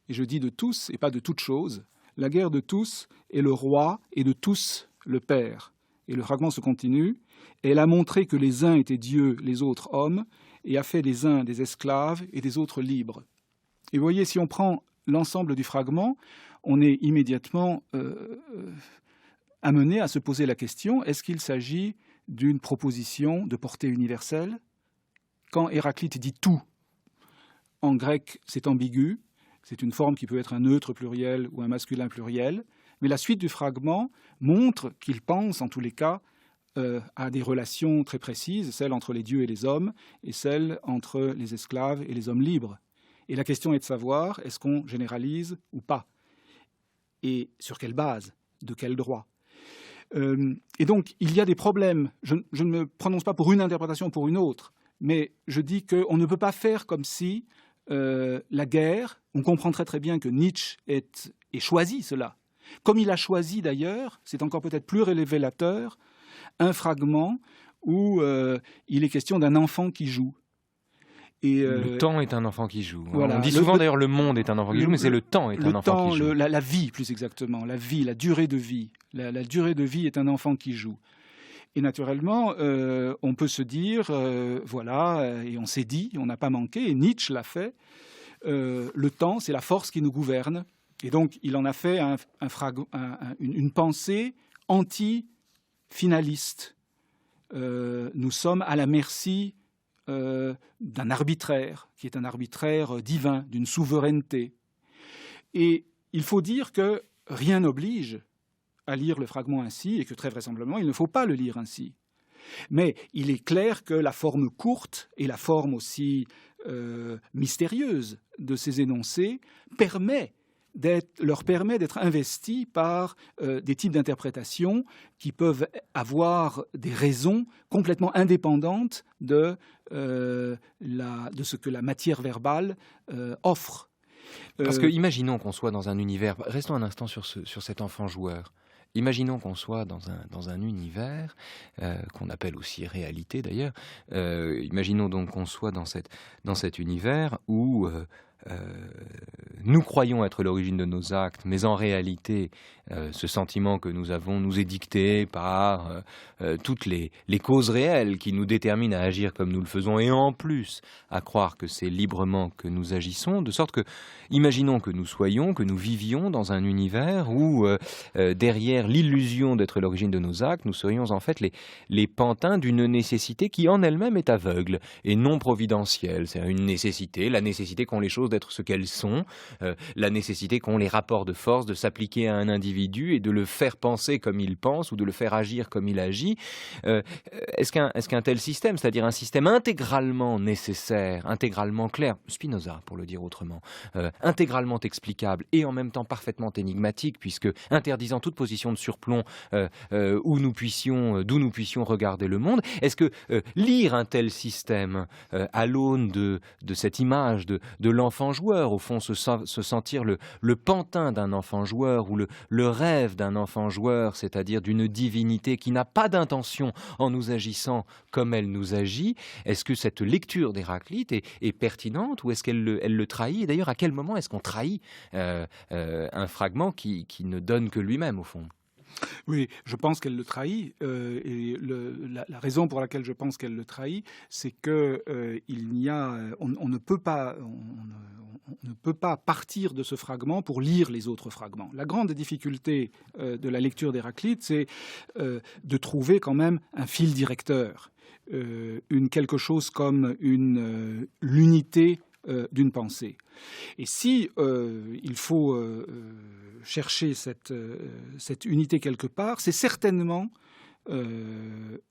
et je dis de tous et pas de toute chose, la guerre de tous est le roi et de tous le père. Et le fragment se continue. Elle a montré que les uns étaient dieux, les autres hommes, et a fait des uns des esclaves et des autres libres. Et vous voyez, si on prend l'ensemble du fragment, on est immédiatement amené à se poser la question, est-ce qu'il s'agit d'une proposition de portée universelle? Quand Héraclite dit « tout », en grec, c'est ambigu, c'est une forme qui peut être un neutre pluriel ou un masculin pluriel, mais la suite du fragment montre qu'il pense, en tous les cas, à des relations très précises, celles entre les dieux et les hommes, et celles entre les esclaves et les hommes libres. Et la question est de savoir, est-ce qu'on généralise ou pas? Et sur quelle base? De quel droit? Et donc, il y a des problèmes. Je ne me prononce pas pour une interprétation ou pour une autre, mais je dis qu'on ne peut pas faire comme si la guerre, on comprend très bien que Nietzsche ait choisi cela. Comme il a choisi d'ailleurs, c'est encore peut-être plus révélateur, un fragment où il est question d'un enfant qui joue. Et le temps est un enfant qui joue. Voilà, on dit souvent d'ailleurs le monde est un enfant qui joue, mais c'est le temps est un enfant qui joue. La vie, plus exactement, la vie, la durée de vie. La durée de vie est un enfant qui joue. Et naturellement, on peut se dire, voilà, et on s'est dit, on n'a pas manqué, et Nietzsche l'a fait, le temps, c'est la force qui nous gouverne. Et donc, il en a fait une pensée anti-finaliste. Nous sommes à la merci d'un arbitraire, qui est un arbitraire divin, d'une souveraineté. Et il faut dire que rien n'oblige à lire le fragment ainsi, et que très vraisemblablement, il ne faut pas le lire ainsi. Mais il est clair que la forme courte et la forme aussi mystérieuse de ces énoncés leur permet d'être investis par des types d'interprétations qui peuvent avoir des raisons complètement indépendantes de ce que la matière verbale offre. Parce que imaginons qu'on soit dans un univers, restons un instant sur cet enfant joueur. Imaginons qu'on soit dans un univers qu'on appelle aussi réalité d'ailleurs. Imaginons donc qu'on soit dans cet univers où nous croyons être l'origine de nos actes, mais en réalité, ce sentiment que nous avons nous est dicté par toutes les causes réelles qui nous déterminent à agir comme nous le faisons, et en plus à croire que c'est librement que nous agissons, de sorte que, imaginons que nous vivions dans un univers où, derrière l'illusion d'être l'origine de nos actes, nous serions en fait les pantins d'une nécessité qui en elle-même est aveugle et non providentielle. C'est une nécessité, la nécessité qu'ont les choses d'être ce qu'elles sont, la nécessité qu'ont les rapports de force de s'appliquer à un individu et de le faire penser comme il pense ou de le faire agir comme il agit. Est-ce qu'un tel système, c'est-à-dire un système intégralement nécessaire, intégralement clair, Spinoza pour le dire autrement, intégralement explicable et en même temps parfaitement énigmatique, puisque interdisant toute position de surplomb d'où nous puissions regarder le monde, est-ce que lire un tel système à l'aune de cette image de l'enfant joueur, au fond se sentir le pantin d'un enfant joueur ou le rêve d'un enfant joueur, c'est-à-dire d'une divinité qui n'a pas d'intention en nous agissant comme elle nous agit, est-ce que cette lecture d'Héraclite est pertinente ou est-ce qu'elle le trahit? Et d'ailleurs, à quel moment est-ce qu'on trahit un fragment qui ne donne que lui-même, au fond? Oui, je pense qu'elle le trahit. Et la raison pour laquelle je pense qu'elle le trahit, c'est que on ne peut pas partir de ce fragment pour lire les autres fragments. La grande difficulté de la lecture d'Héraclite, c'est de trouver quand même un fil directeur, quelque chose comme l'unité d'une pensée. Et si il faut chercher cette unité quelque part, c'est certainement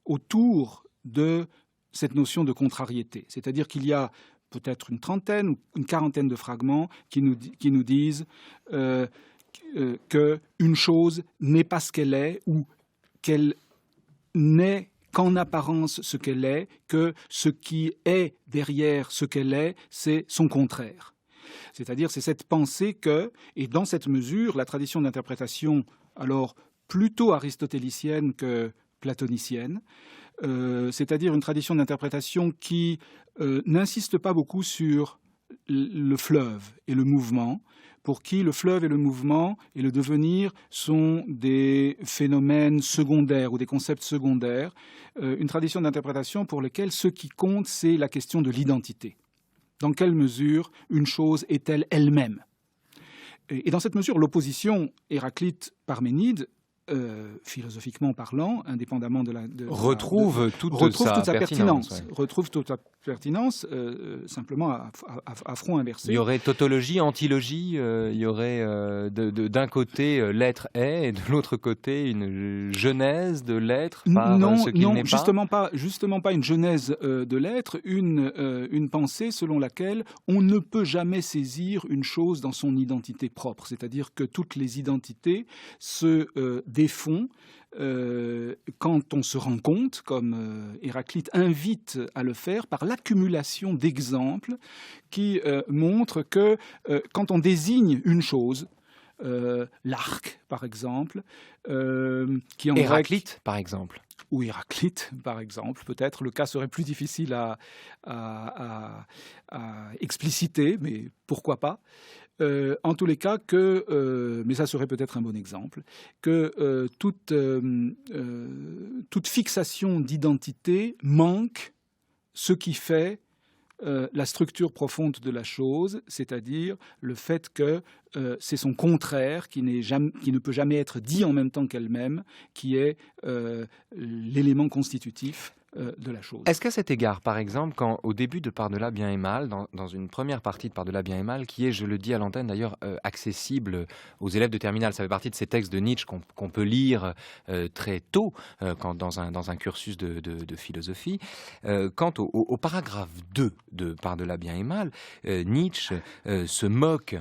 autour de cette notion de contrariété. C'est-à-dire qu'il y a peut-être une trentaine ou une quarantaine de fragments qui nous disent qu'une chose n'est pas ce qu'elle est, ou qu'elle n'est qu'en apparence ce qu'elle est, que ce qui est derrière ce qu'elle est, c'est son contraire. C'est-à-dire, c'est cette pensée que, et dans cette mesure, la tradition d'interprétation, alors plutôt aristotélicienne que platonicienne, c'est-à-dire une tradition d'interprétation qui n'insiste pas beaucoup sur le fleuve et le mouvement, pour qui le fleuve et le mouvement et le devenir sont des phénomènes secondaires ou des concepts secondaires, une tradition d'interprétation pour laquelle ce qui compte, c'est la question de l'identité. Dans quelle mesure une chose est-elle elle-même? Et dans cette mesure, l'opposition Héraclite-Parménide, philosophiquement parlant, indépendamment retrouve toute sa pertinence. Ouais. Retrouve toute sa pertinence, simplement à front inversé. Il y aurait tautologie, antilogie, il y aurait d'un côté l'être est, et de l'autre côté une genèse de l'être par ce qu'il n'est pas. Justement pas une genèse de l'être, une pensée selon laquelle on ne peut jamais saisir une chose dans son identité propre, c'est-à-dire que toutes les identités se défont quand on se rend compte, comme Héraclite invite à le faire, par l'accumulation d'exemples qui montrent que quand on désigne une chose, l'arc, par exemple, qui en Héraclite, grec, par exemple. ou Héraclite, par exemple, peut-être. Le cas serait plus difficile à expliciter, mais pourquoi pas. En tous les cas, mais ça serait peut-être un bon exemple, que toute fixation d'identité manque ce qui fait la structure profonde de la chose, c'est-à-dire le fait que c'est son contraire qui ne peut jamais être dit en même temps qu'elle-même, qui est l'élément constitutif de la chose. Est-ce qu'à cet égard, par exemple, quand au début de Par-delà bien et mal, dans une première partie de Par-delà bien et mal, qui est, je le dis à l'antenne d'ailleurs, accessible aux élèves de terminale, ça fait partie de ces textes de Nietzsche qu'on peut lire très tôt dans un cursus de philosophie, quant au paragraphe 2 de Par-delà bien et mal, Nietzsche se moque,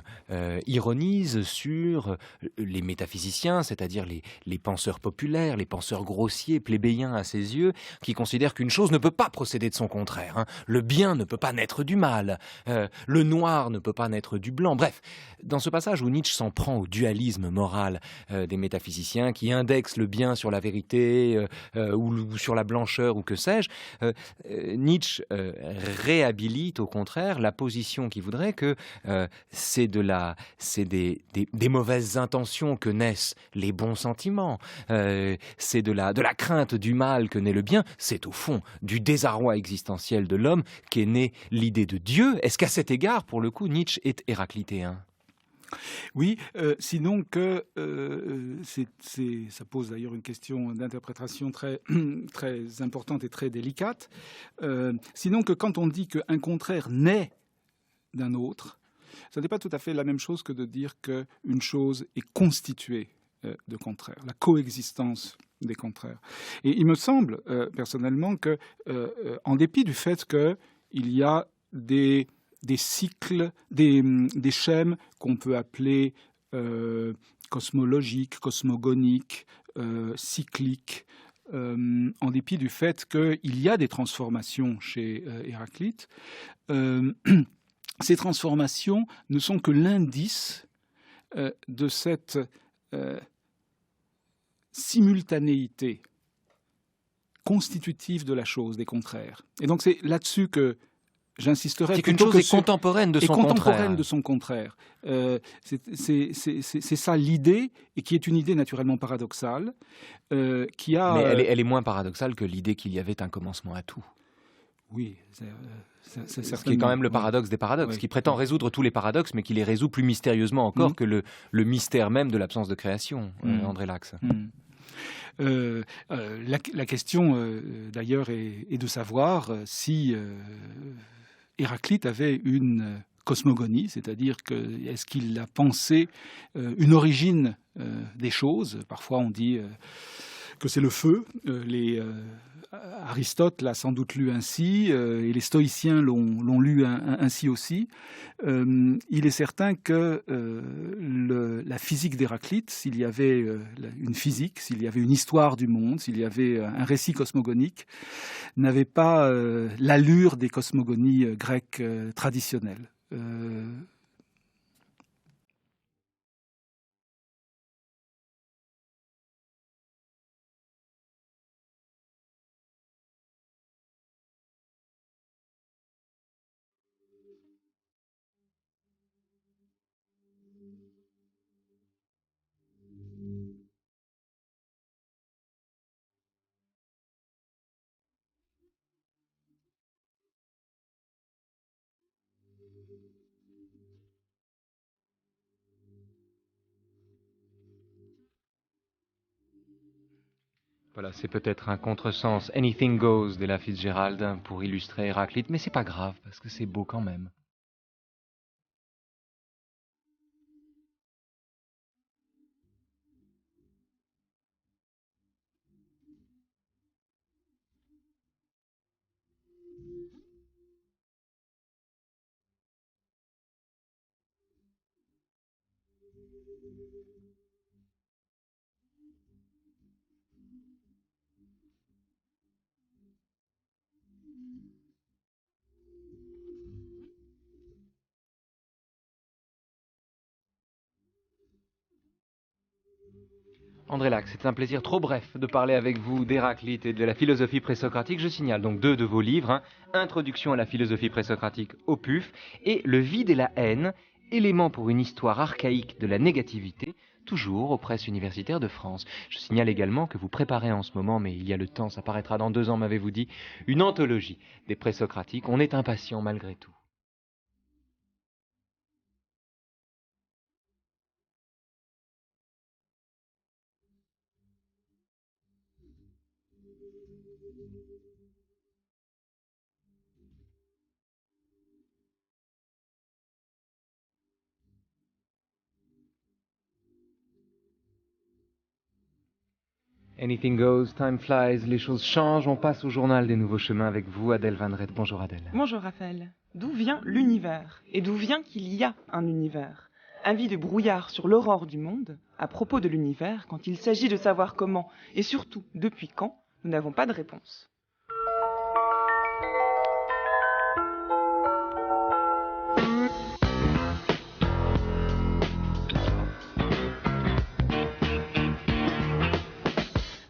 ironise sur les métaphysiciens, c'est-à-dire les penseurs populaires, les penseurs grossiers, plébéiens à ses yeux, qui considèrent qu'une chose ne peut pas procéder de son contraire. Le bien ne peut pas naître du mal, le noir ne peut pas naître du blanc. Bref, dans ce passage où Nietzsche s'en prend au dualisme moral des métaphysiciens qui indexent le bien sur la vérité ou sur la blancheur ou que sais-je, Nietzsche réhabilite au contraire la position qui voudrait que c'est des mauvaises intentions que naissent les bons sentiments, c'est de la crainte du mal que naît le bien, c'est au fond du désarroi existentiel de l'homme qu'est née l'idée de Dieu. Est-ce qu'à cet égard, pour le coup, Nietzsche est héraclitéen ? Oui, sinon que ça pose d'ailleurs une question d'interprétation très, très importante et très délicate. Sinon que quand on dit qu'un contraire naît d'un autre, ce n'est pas tout à fait la même chose que de dire qu'une chose est constituée de contraires, la coexistence des contraires. Et il me semble personnellement que, en dépit du fait qu'il y a des cycles, des schèmes qu'on peut appeler cosmologiques, cosmogoniques, cycliques, en dépit du fait qu'il y a des transformations chez Héraclite, ces transformations ne sont que l'indice de cette simultanéité constitutive de la chose, des contraires. Et donc c'est là-dessus que j'insisterai. C'est qu'une chose est contemporaine de son contraire. C'est ça l'idée, et qui est une idée naturellement paradoxale, qui a... Mais elle est moins paradoxale que l'idée qu'il y avait un commencement à tout. Oui, c'est ce qui est quand même le paradoxe des paradoxes, qui prétend résoudre tous les paradoxes, mais qui les résout plus mystérieusement encore que le mystère même de l'absence de création, André Lacks. La question, d'ailleurs, est de savoir si Héraclite avait une cosmogonie, c'est-à-dire est-ce qu'il a pensé une origine des choses. Parfois, on dit que c'est le feu. Aristote l'a sans doute lu ainsi, et les stoïciens l'ont lu ainsi aussi. Il est certain que la physique d'Héraclite, s'il y avait une physique, s'il y avait une histoire du monde, s'il y avait un récit cosmogonique, n'avait pas l'allure des cosmogonies grecques traditionnelles. Voilà, c'est peut-être un contresens Anything Goes d'Ella Fitzgerald pour illustrer Héraclite, mais c'est pas grave parce que c'est beau quand même. André Lac, c'est un plaisir trop bref de parler avec vous d'Héraclite et de la philosophie présocratique. Je signale donc 2 de vos livres, hein, Introduction à la philosophie présocratique au PUF et Le vide et la haine, éléments pour une histoire archaïque de la négativité, toujours aux presses universitaires de France. Je signale également que vous préparez en ce moment, mais il y a le temps, ça paraîtra dans 2 ans, m'avez-vous dit, une anthologie des présocratiques. On est impatient malgré tout. Anything goes, time flies, les choses changent, on passe au journal des nouveaux chemins avec vous, Adèle Van Rett. Bonjour Adèle. Bonjour Raphaël. D'où vient l'univers? Et d'où vient qu'il y a un univers? Avis de brouillard sur l'aurore du monde, à propos de l'univers, quand il s'agit de savoir comment, et surtout depuis quand, nous n'avons pas de réponse.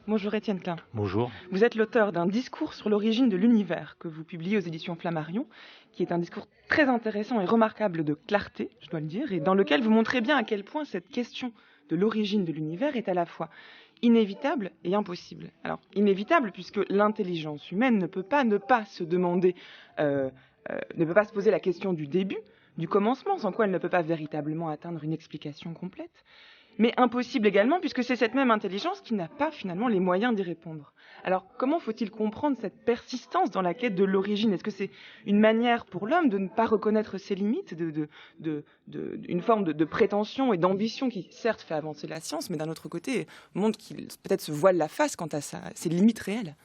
Bonjour Étienne Klein. Bonjour. Vous êtes l'auteur d'un discours sur l'origine de l'univers que vous publiez aux éditions Flammarion, qui est un discours très intéressant et remarquable de clarté, je dois le dire, et dans lequel vous montrez bien à quel point cette question de l'origine de l'univers est à la fois inévitable et impossible. Alors, inévitable puisque l'intelligence humaine ne peut pas ne pas se demander, ne peut pas se poser la question du début, du commencement, sans quoi elle ne peut pas véritablement atteindre une explication complète. Mais impossible également, puisque c'est cette même intelligence qui n'a pas finalement les moyens d'y répondre. Alors, comment faut-il comprendre cette persistance dans la quête de l'origine? Est-ce que c'est une manière pour l'homme de ne pas reconnaître ses limites, une forme de prétention et d'ambition qui, certes, fait avancer la science, mais d'un autre côté, montre qu'il peut-être se voile la face quant à ses limites réelles?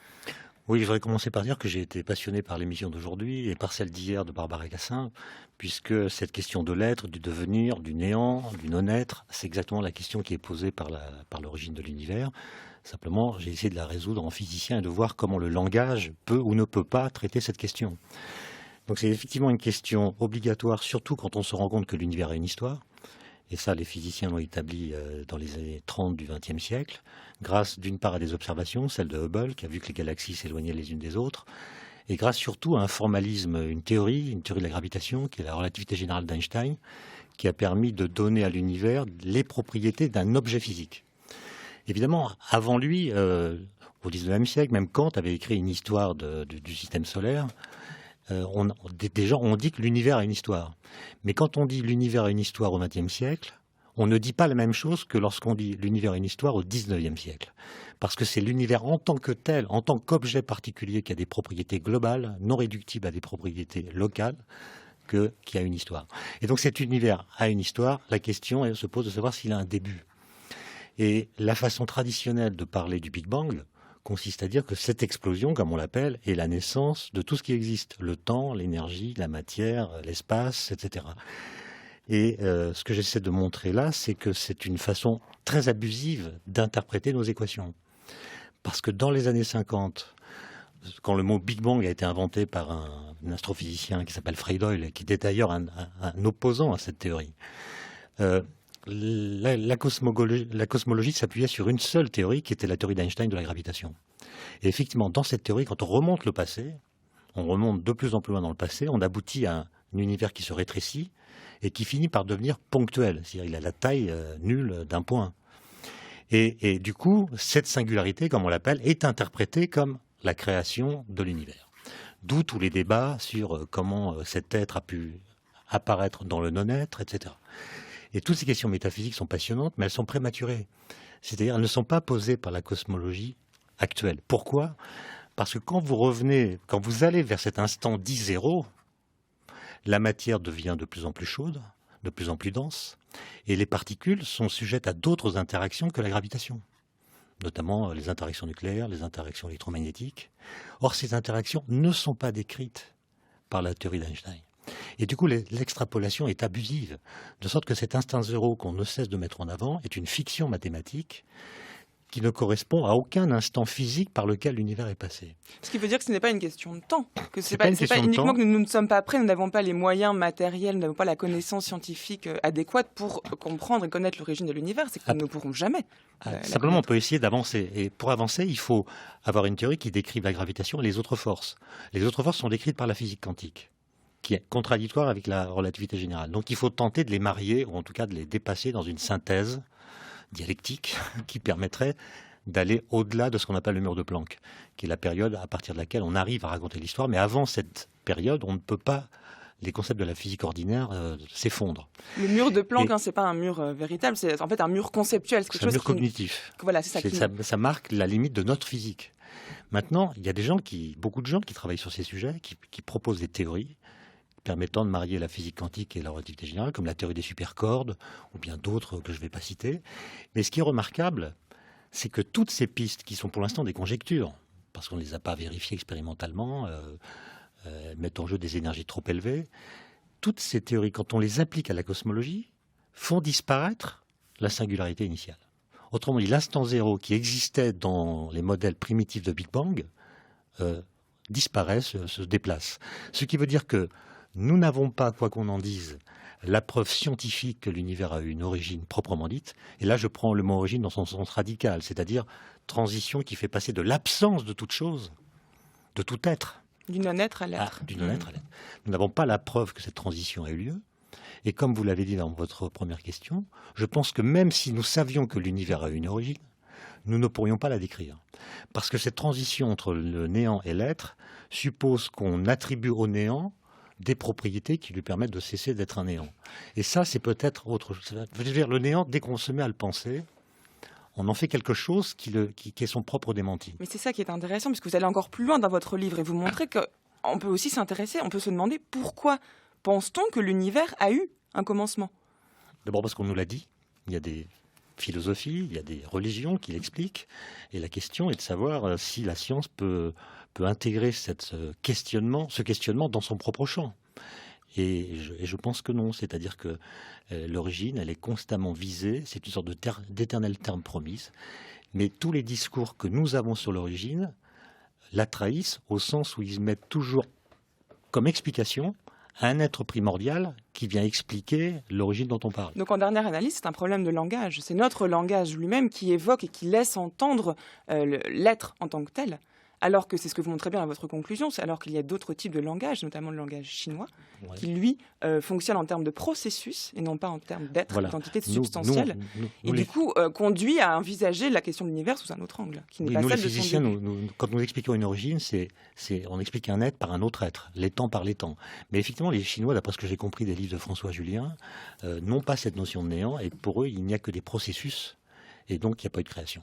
Oui, je voudrais commencer par dire que j'ai été passionné par l'émission d'aujourd'hui et par celle d'hier de Barbara Cassin, puisque cette question de l'être, du devenir, du néant, du non-être, c'est exactement la question qui est posée par l'origine de l'univers. Simplement, j'ai essayé de la résoudre en physicien et de voir comment le langage peut ou ne peut pas traiter cette question. Donc c'est effectivement une question obligatoire, surtout quand on se rend compte que l'univers a une histoire. Et ça, les physiciens l'ont établi dans les années 30 du XXe siècle, grâce d'une part à des observations, celle de Hubble, qui a vu que les galaxies s'éloignaient les unes des autres, et grâce surtout à un formalisme, une théorie de la gravitation, qui est la relativité générale d'Einstein, qui a permis de donner à l'univers les propriétés d'un objet physique. Évidemment, avant lui, au XIXe siècle, même Kant avait écrit une histoire du système solaire. Des gens ont dit que l'univers a une histoire. Mais quand on dit l'univers a une histoire au XXe siècle, on ne dit pas la même chose que lorsqu'on dit l'univers a une histoire au XIXe siècle. Parce que c'est l'univers en tant que tel, en tant qu'objet particulier qui a des propriétés globales, non réductibles à des propriétés locales, qui a une histoire. Et donc cet univers a une histoire, la question elle, se pose de savoir s'il a un début. Et la façon traditionnelle de parler du Big Bang consiste à dire que cette explosion, comme on l'appelle, est la naissance de tout ce qui existe. Le temps, l'énergie, la matière, l'espace, etc. Et ce que j'essaie de montrer là, c'est que c'est une façon très abusive d'interpréter nos équations. Parce que dans les années 50, quand le mot Big Bang a été inventé par un astrophysicien qui s'appelle Fred Hoyle, qui était d'ailleurs un opposant à cette théorie, la cosmologie s'appuyait sur une seule théorie, qui était la théorie d'Einstein de la gravitation. Et effectivement, dans cette théorie, quand on remonte le passé, on remonte de plus en plus loin dans le passé, on aboutit à un univers qui se rétrécit et qui finit par devenir ponctuel. C'est-à-dire qu'il a la taille nulle d'un point. Et du coup, cette singularité, comme on l'appelle, est interprétée comme la création de l'univers. D'où tous les débats sur comment cet être a pu apparaître dans le non-être, etc. Et toutes ces questions métaphysiques sont passionnantes, mais elles sont prématurées. C'est-à-dire, elles ne sont pas posées par la cosmologie actuelle. Pourquoi ? Parce que quand vous allez vers cet instant dit zéro, la matière devient de plus en plus chaude, de plus en plus dense, et les particules sont sujettes à d'autres interactions que la gravitation, notamment les interactions nucléaires, les interactions électromagnétiques. Or, ces interactions ne sont pas décrites par la théorie d'Einstein. Et du coup, l'extrapolation est abusive, de sorte que cet instant zéro qu'on ne cesse de mettre en avant est une fiction mathématique qui ne correspond à aucun instant physique par lequel l'univers est passé. Ce qui veut dire que ce n'est pas une question de temps, que C'est c'est pas pas, une c'est pas question de uniquement temps. que nous ne sommes pas prêts, nous n'avons pas les moyens matériels, nous n'avons pas la connaissance scientifique adéquate pour comprendre et connaître l'origine de l'univers, c'est que nous ne pourrons jamais. Simplement, on peut essayer d'avancer. Et pour avancer, il faut avoir une théorie qui décrive la gravitation et les autres forces. Les autres forces sont décrites par la physique quantique, qui est contradictoire avec la relativité générale. Donc il faut tenter de les marier, ou en tout cas de les dépasser dans une synthèse dialectique qui permettrait d'aller au-delà de ce qu'on appelle le mur de Planck, qui est la période à partir de laquelle on arrive à raconter l'histoire. Mais avant cette période, on ne peut pas, les concepts de la physique ordinaire s'effondrent. Le mur de Planck, Et- c'est pas un mur véritable, c'est en fait un mur conceptuel. C'est un mur cognitif. Voilà, c'est ça. Ça marque la limite de notre physique. Maintenant, il y a beaucoup de gens qui travaillent sur ces sujets, qui proposent des théories permettant de marier la physique quantique et la relativité générale, comme la théorie des supercordes, ou bien d'autres que je ne vais pas citer. Mais ce qui est remarquable, c'est que toutes ces pistes, qui sont pour l'instant des conjectures, parce qu'on ne les a pas vérifiées expérimentalement, mettent en jeu des énergies trop élevées, toutes ces théories, quand on les applique à la cosmologie, font disparaître la singularité initiale. Autrement dit, l'instant zéro qui existait dans les modèles primitifs de Big Bang disparaît, se déplace. Ce qui veut dire que nous n'avons pas, quoi qu'on en dise, la preuve scientifique que l'univers a eu une origine proprement dite. Et là, je prends le mot origine dans son sens radical, c'est-à-dire transition qui fait passer de l'absence de toute chose, de tout être, Du non-être à l'être. du non-être à l'être. Nous n'avons pas la preuve que cette transition a eu lieu. Et comme vous l'avez dit dans votre première question, je pense que même si nous savions que l'univers a eu une origine, nous ne pourrions pas la décrire. Parce que cette transition entre le néant et l'être suppose qu'on attribue au néant des propriétés qui lui permettent de cesser d'être un néant. Et ça, c'est peut-être autre chose. Je veux dire, le néant, dès qu'on se met à le penser, on en fait quelque chose qui est son propre démenti. Mais c'est ça qui est intéressant, puisque vous allez encore plus loin dans votre livre et vous montrez qu'on peut aussi s'intéresser, on peut se demander pourquoi pense-t-on que l'univers a eu un commencement ? D'abord parce qu'on nous l'a dit, il y a des philosophies, il y a des religions qui l'expliquent, et la question est de savoir si la science peut intégrer ce questionnement dans son propre champ. Et je pense que non, c'est-à-dire que l'origine, elle est constamment visée, c'est une sorte d'éternel terme promise, mais tous les discours que nous avons sur l'origine la trahissent au sens où ils mettent toujours comme explication un être primordial qui vient expliquer l'origine dont on parle. Donc en dernière analyse, c'est un problème de langage. C'est notre langage lui-même qui évoque et qui laisse entendre l'être en tant que tel. Alors que c'est ce que vous montrez bien dans votre conclusion, c'est alors qu'il y a d'autres types de langage, notamment le langage chinois, qui lui fonctionne en termes de processus et non pas en termes d'être, d'entité substantielle. Et du coup, conduit à envisager la question de l'univers sous un autre angle, qui n'est pas nous, celle les de son physiciens, début. quand nous expliquons une origine, on explique un être par un autre être, l'étang par l'étang. Mais effectivement, les Chinois, d'après ce que j'ai compris des livres de François Julien, n'ont pas cette notion de néant, et pour eux, il n'y a que des processus, et donc il n'y a pas eu de création.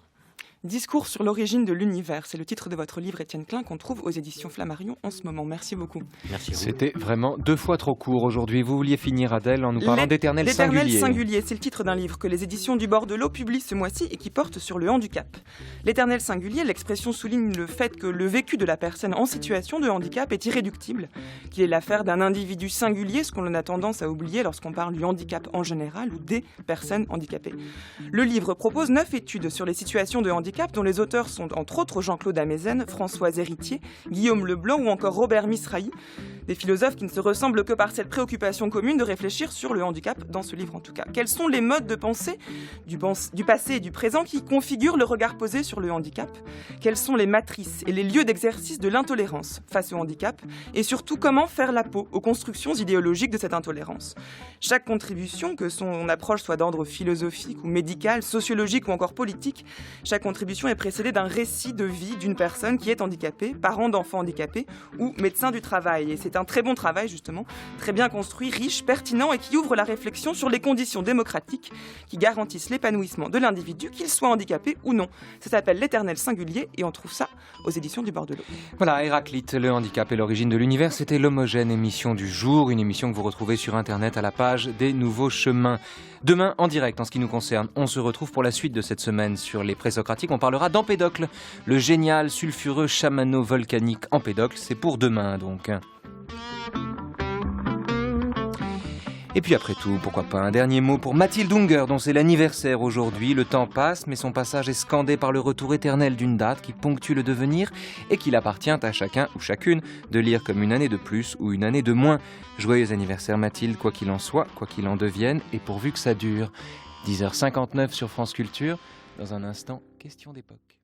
Discours sur l'origine de l'univers, c'est le titre de votre livre, Étienne Klein, qu'on trouve aux éditions Flammarion en ce moment. Merci beaucoup. Merci à vous. C'était vraiment 2 fois trop court aujourd'hui. Vous vouliez finir, Adèle, en nous parlant d'éternel singulier. L'éternel singulier, c'est le titre d'un livre que les éditions du Bord de l'eau publient ce mois-ci et qui porte sur le handicap. L'éternel singulier, l'expression souligne le fait que le vécu de la personne en situation de handicap est irréductible, qu'il est l'affaire d'un individu singulier, ce qu'on a tendance à oublier lorsqu'on parle du handicap en général ou des personnes handicapées. Le livre propose 9 études sur les situations de handicap dont les auteurs sont entre autres Jean-Claude Amezen, Françoise Héritier, Guillaume Leblanc ou encore Robert Misrahi, des philosophes qui ne se ressemblent que par cette préoccupation commune de réfléchir sur le handicap dans ce livre en tout cas. Quels sont les modes de pensée du passé et du présent qui configurent le regard posé sur le handicap ? Quelles sont les matrices et les lieux d'exercice de l'intolérance face au handicap ? Et surtout, comment faire la peau aux constructions idéologiques de cette intolérance ? Chaque contribution, que son approche soit d'ordre philosophique ou médical, sociologique ou encore politique, chaque contribution est précédée d'un récit de vie d'une personne qui est handicapée, parent d'enfants handicapés ou médecin du travail. Et c'est un très bon travail justement, très bien construit, riche, pertinent et qui ouvre la réflexion sur les conditions démocratiques qui garantissent l'épanouissement de l'individu, qu'il soit handicapé ou non. Ça s'appelle L'éternel singulier et on trouve ça aux éditions du Bord de l'eau. Voilà, Héraclite, le handicap et l'origine de l'univers, c'était l'homogène émission du jour, une émission que vous retrouvez sur Internet à la page des Nouveaux Chemins. Demain, en direct, en ce qui nous concerne, on se retrouve pour la suite de cette semaine sur les présocratiques. On parlera d'Empédocle, le génial, sulfureux chamano-volcanique Empédocle. C'est pour demain, donc. Et puis après tout, pourquoi pas un dernier mot pour Mathilde Unger, dont c'est l'anniversaire aujourd'hui. Le temps passe, mais son passage est scandé par le retour éternel d'une date qui ponctue le devenir et qu'il appartient à chacun ou chacune de lire comme une année de plus ou une année de moins. Joyeux anniversaire Mathilde, quoi qu'il en soit, quoi qu'il en devienne, et pourvu que ça dure. 10h59 sur France Culture. Dans un instant, question d'époque.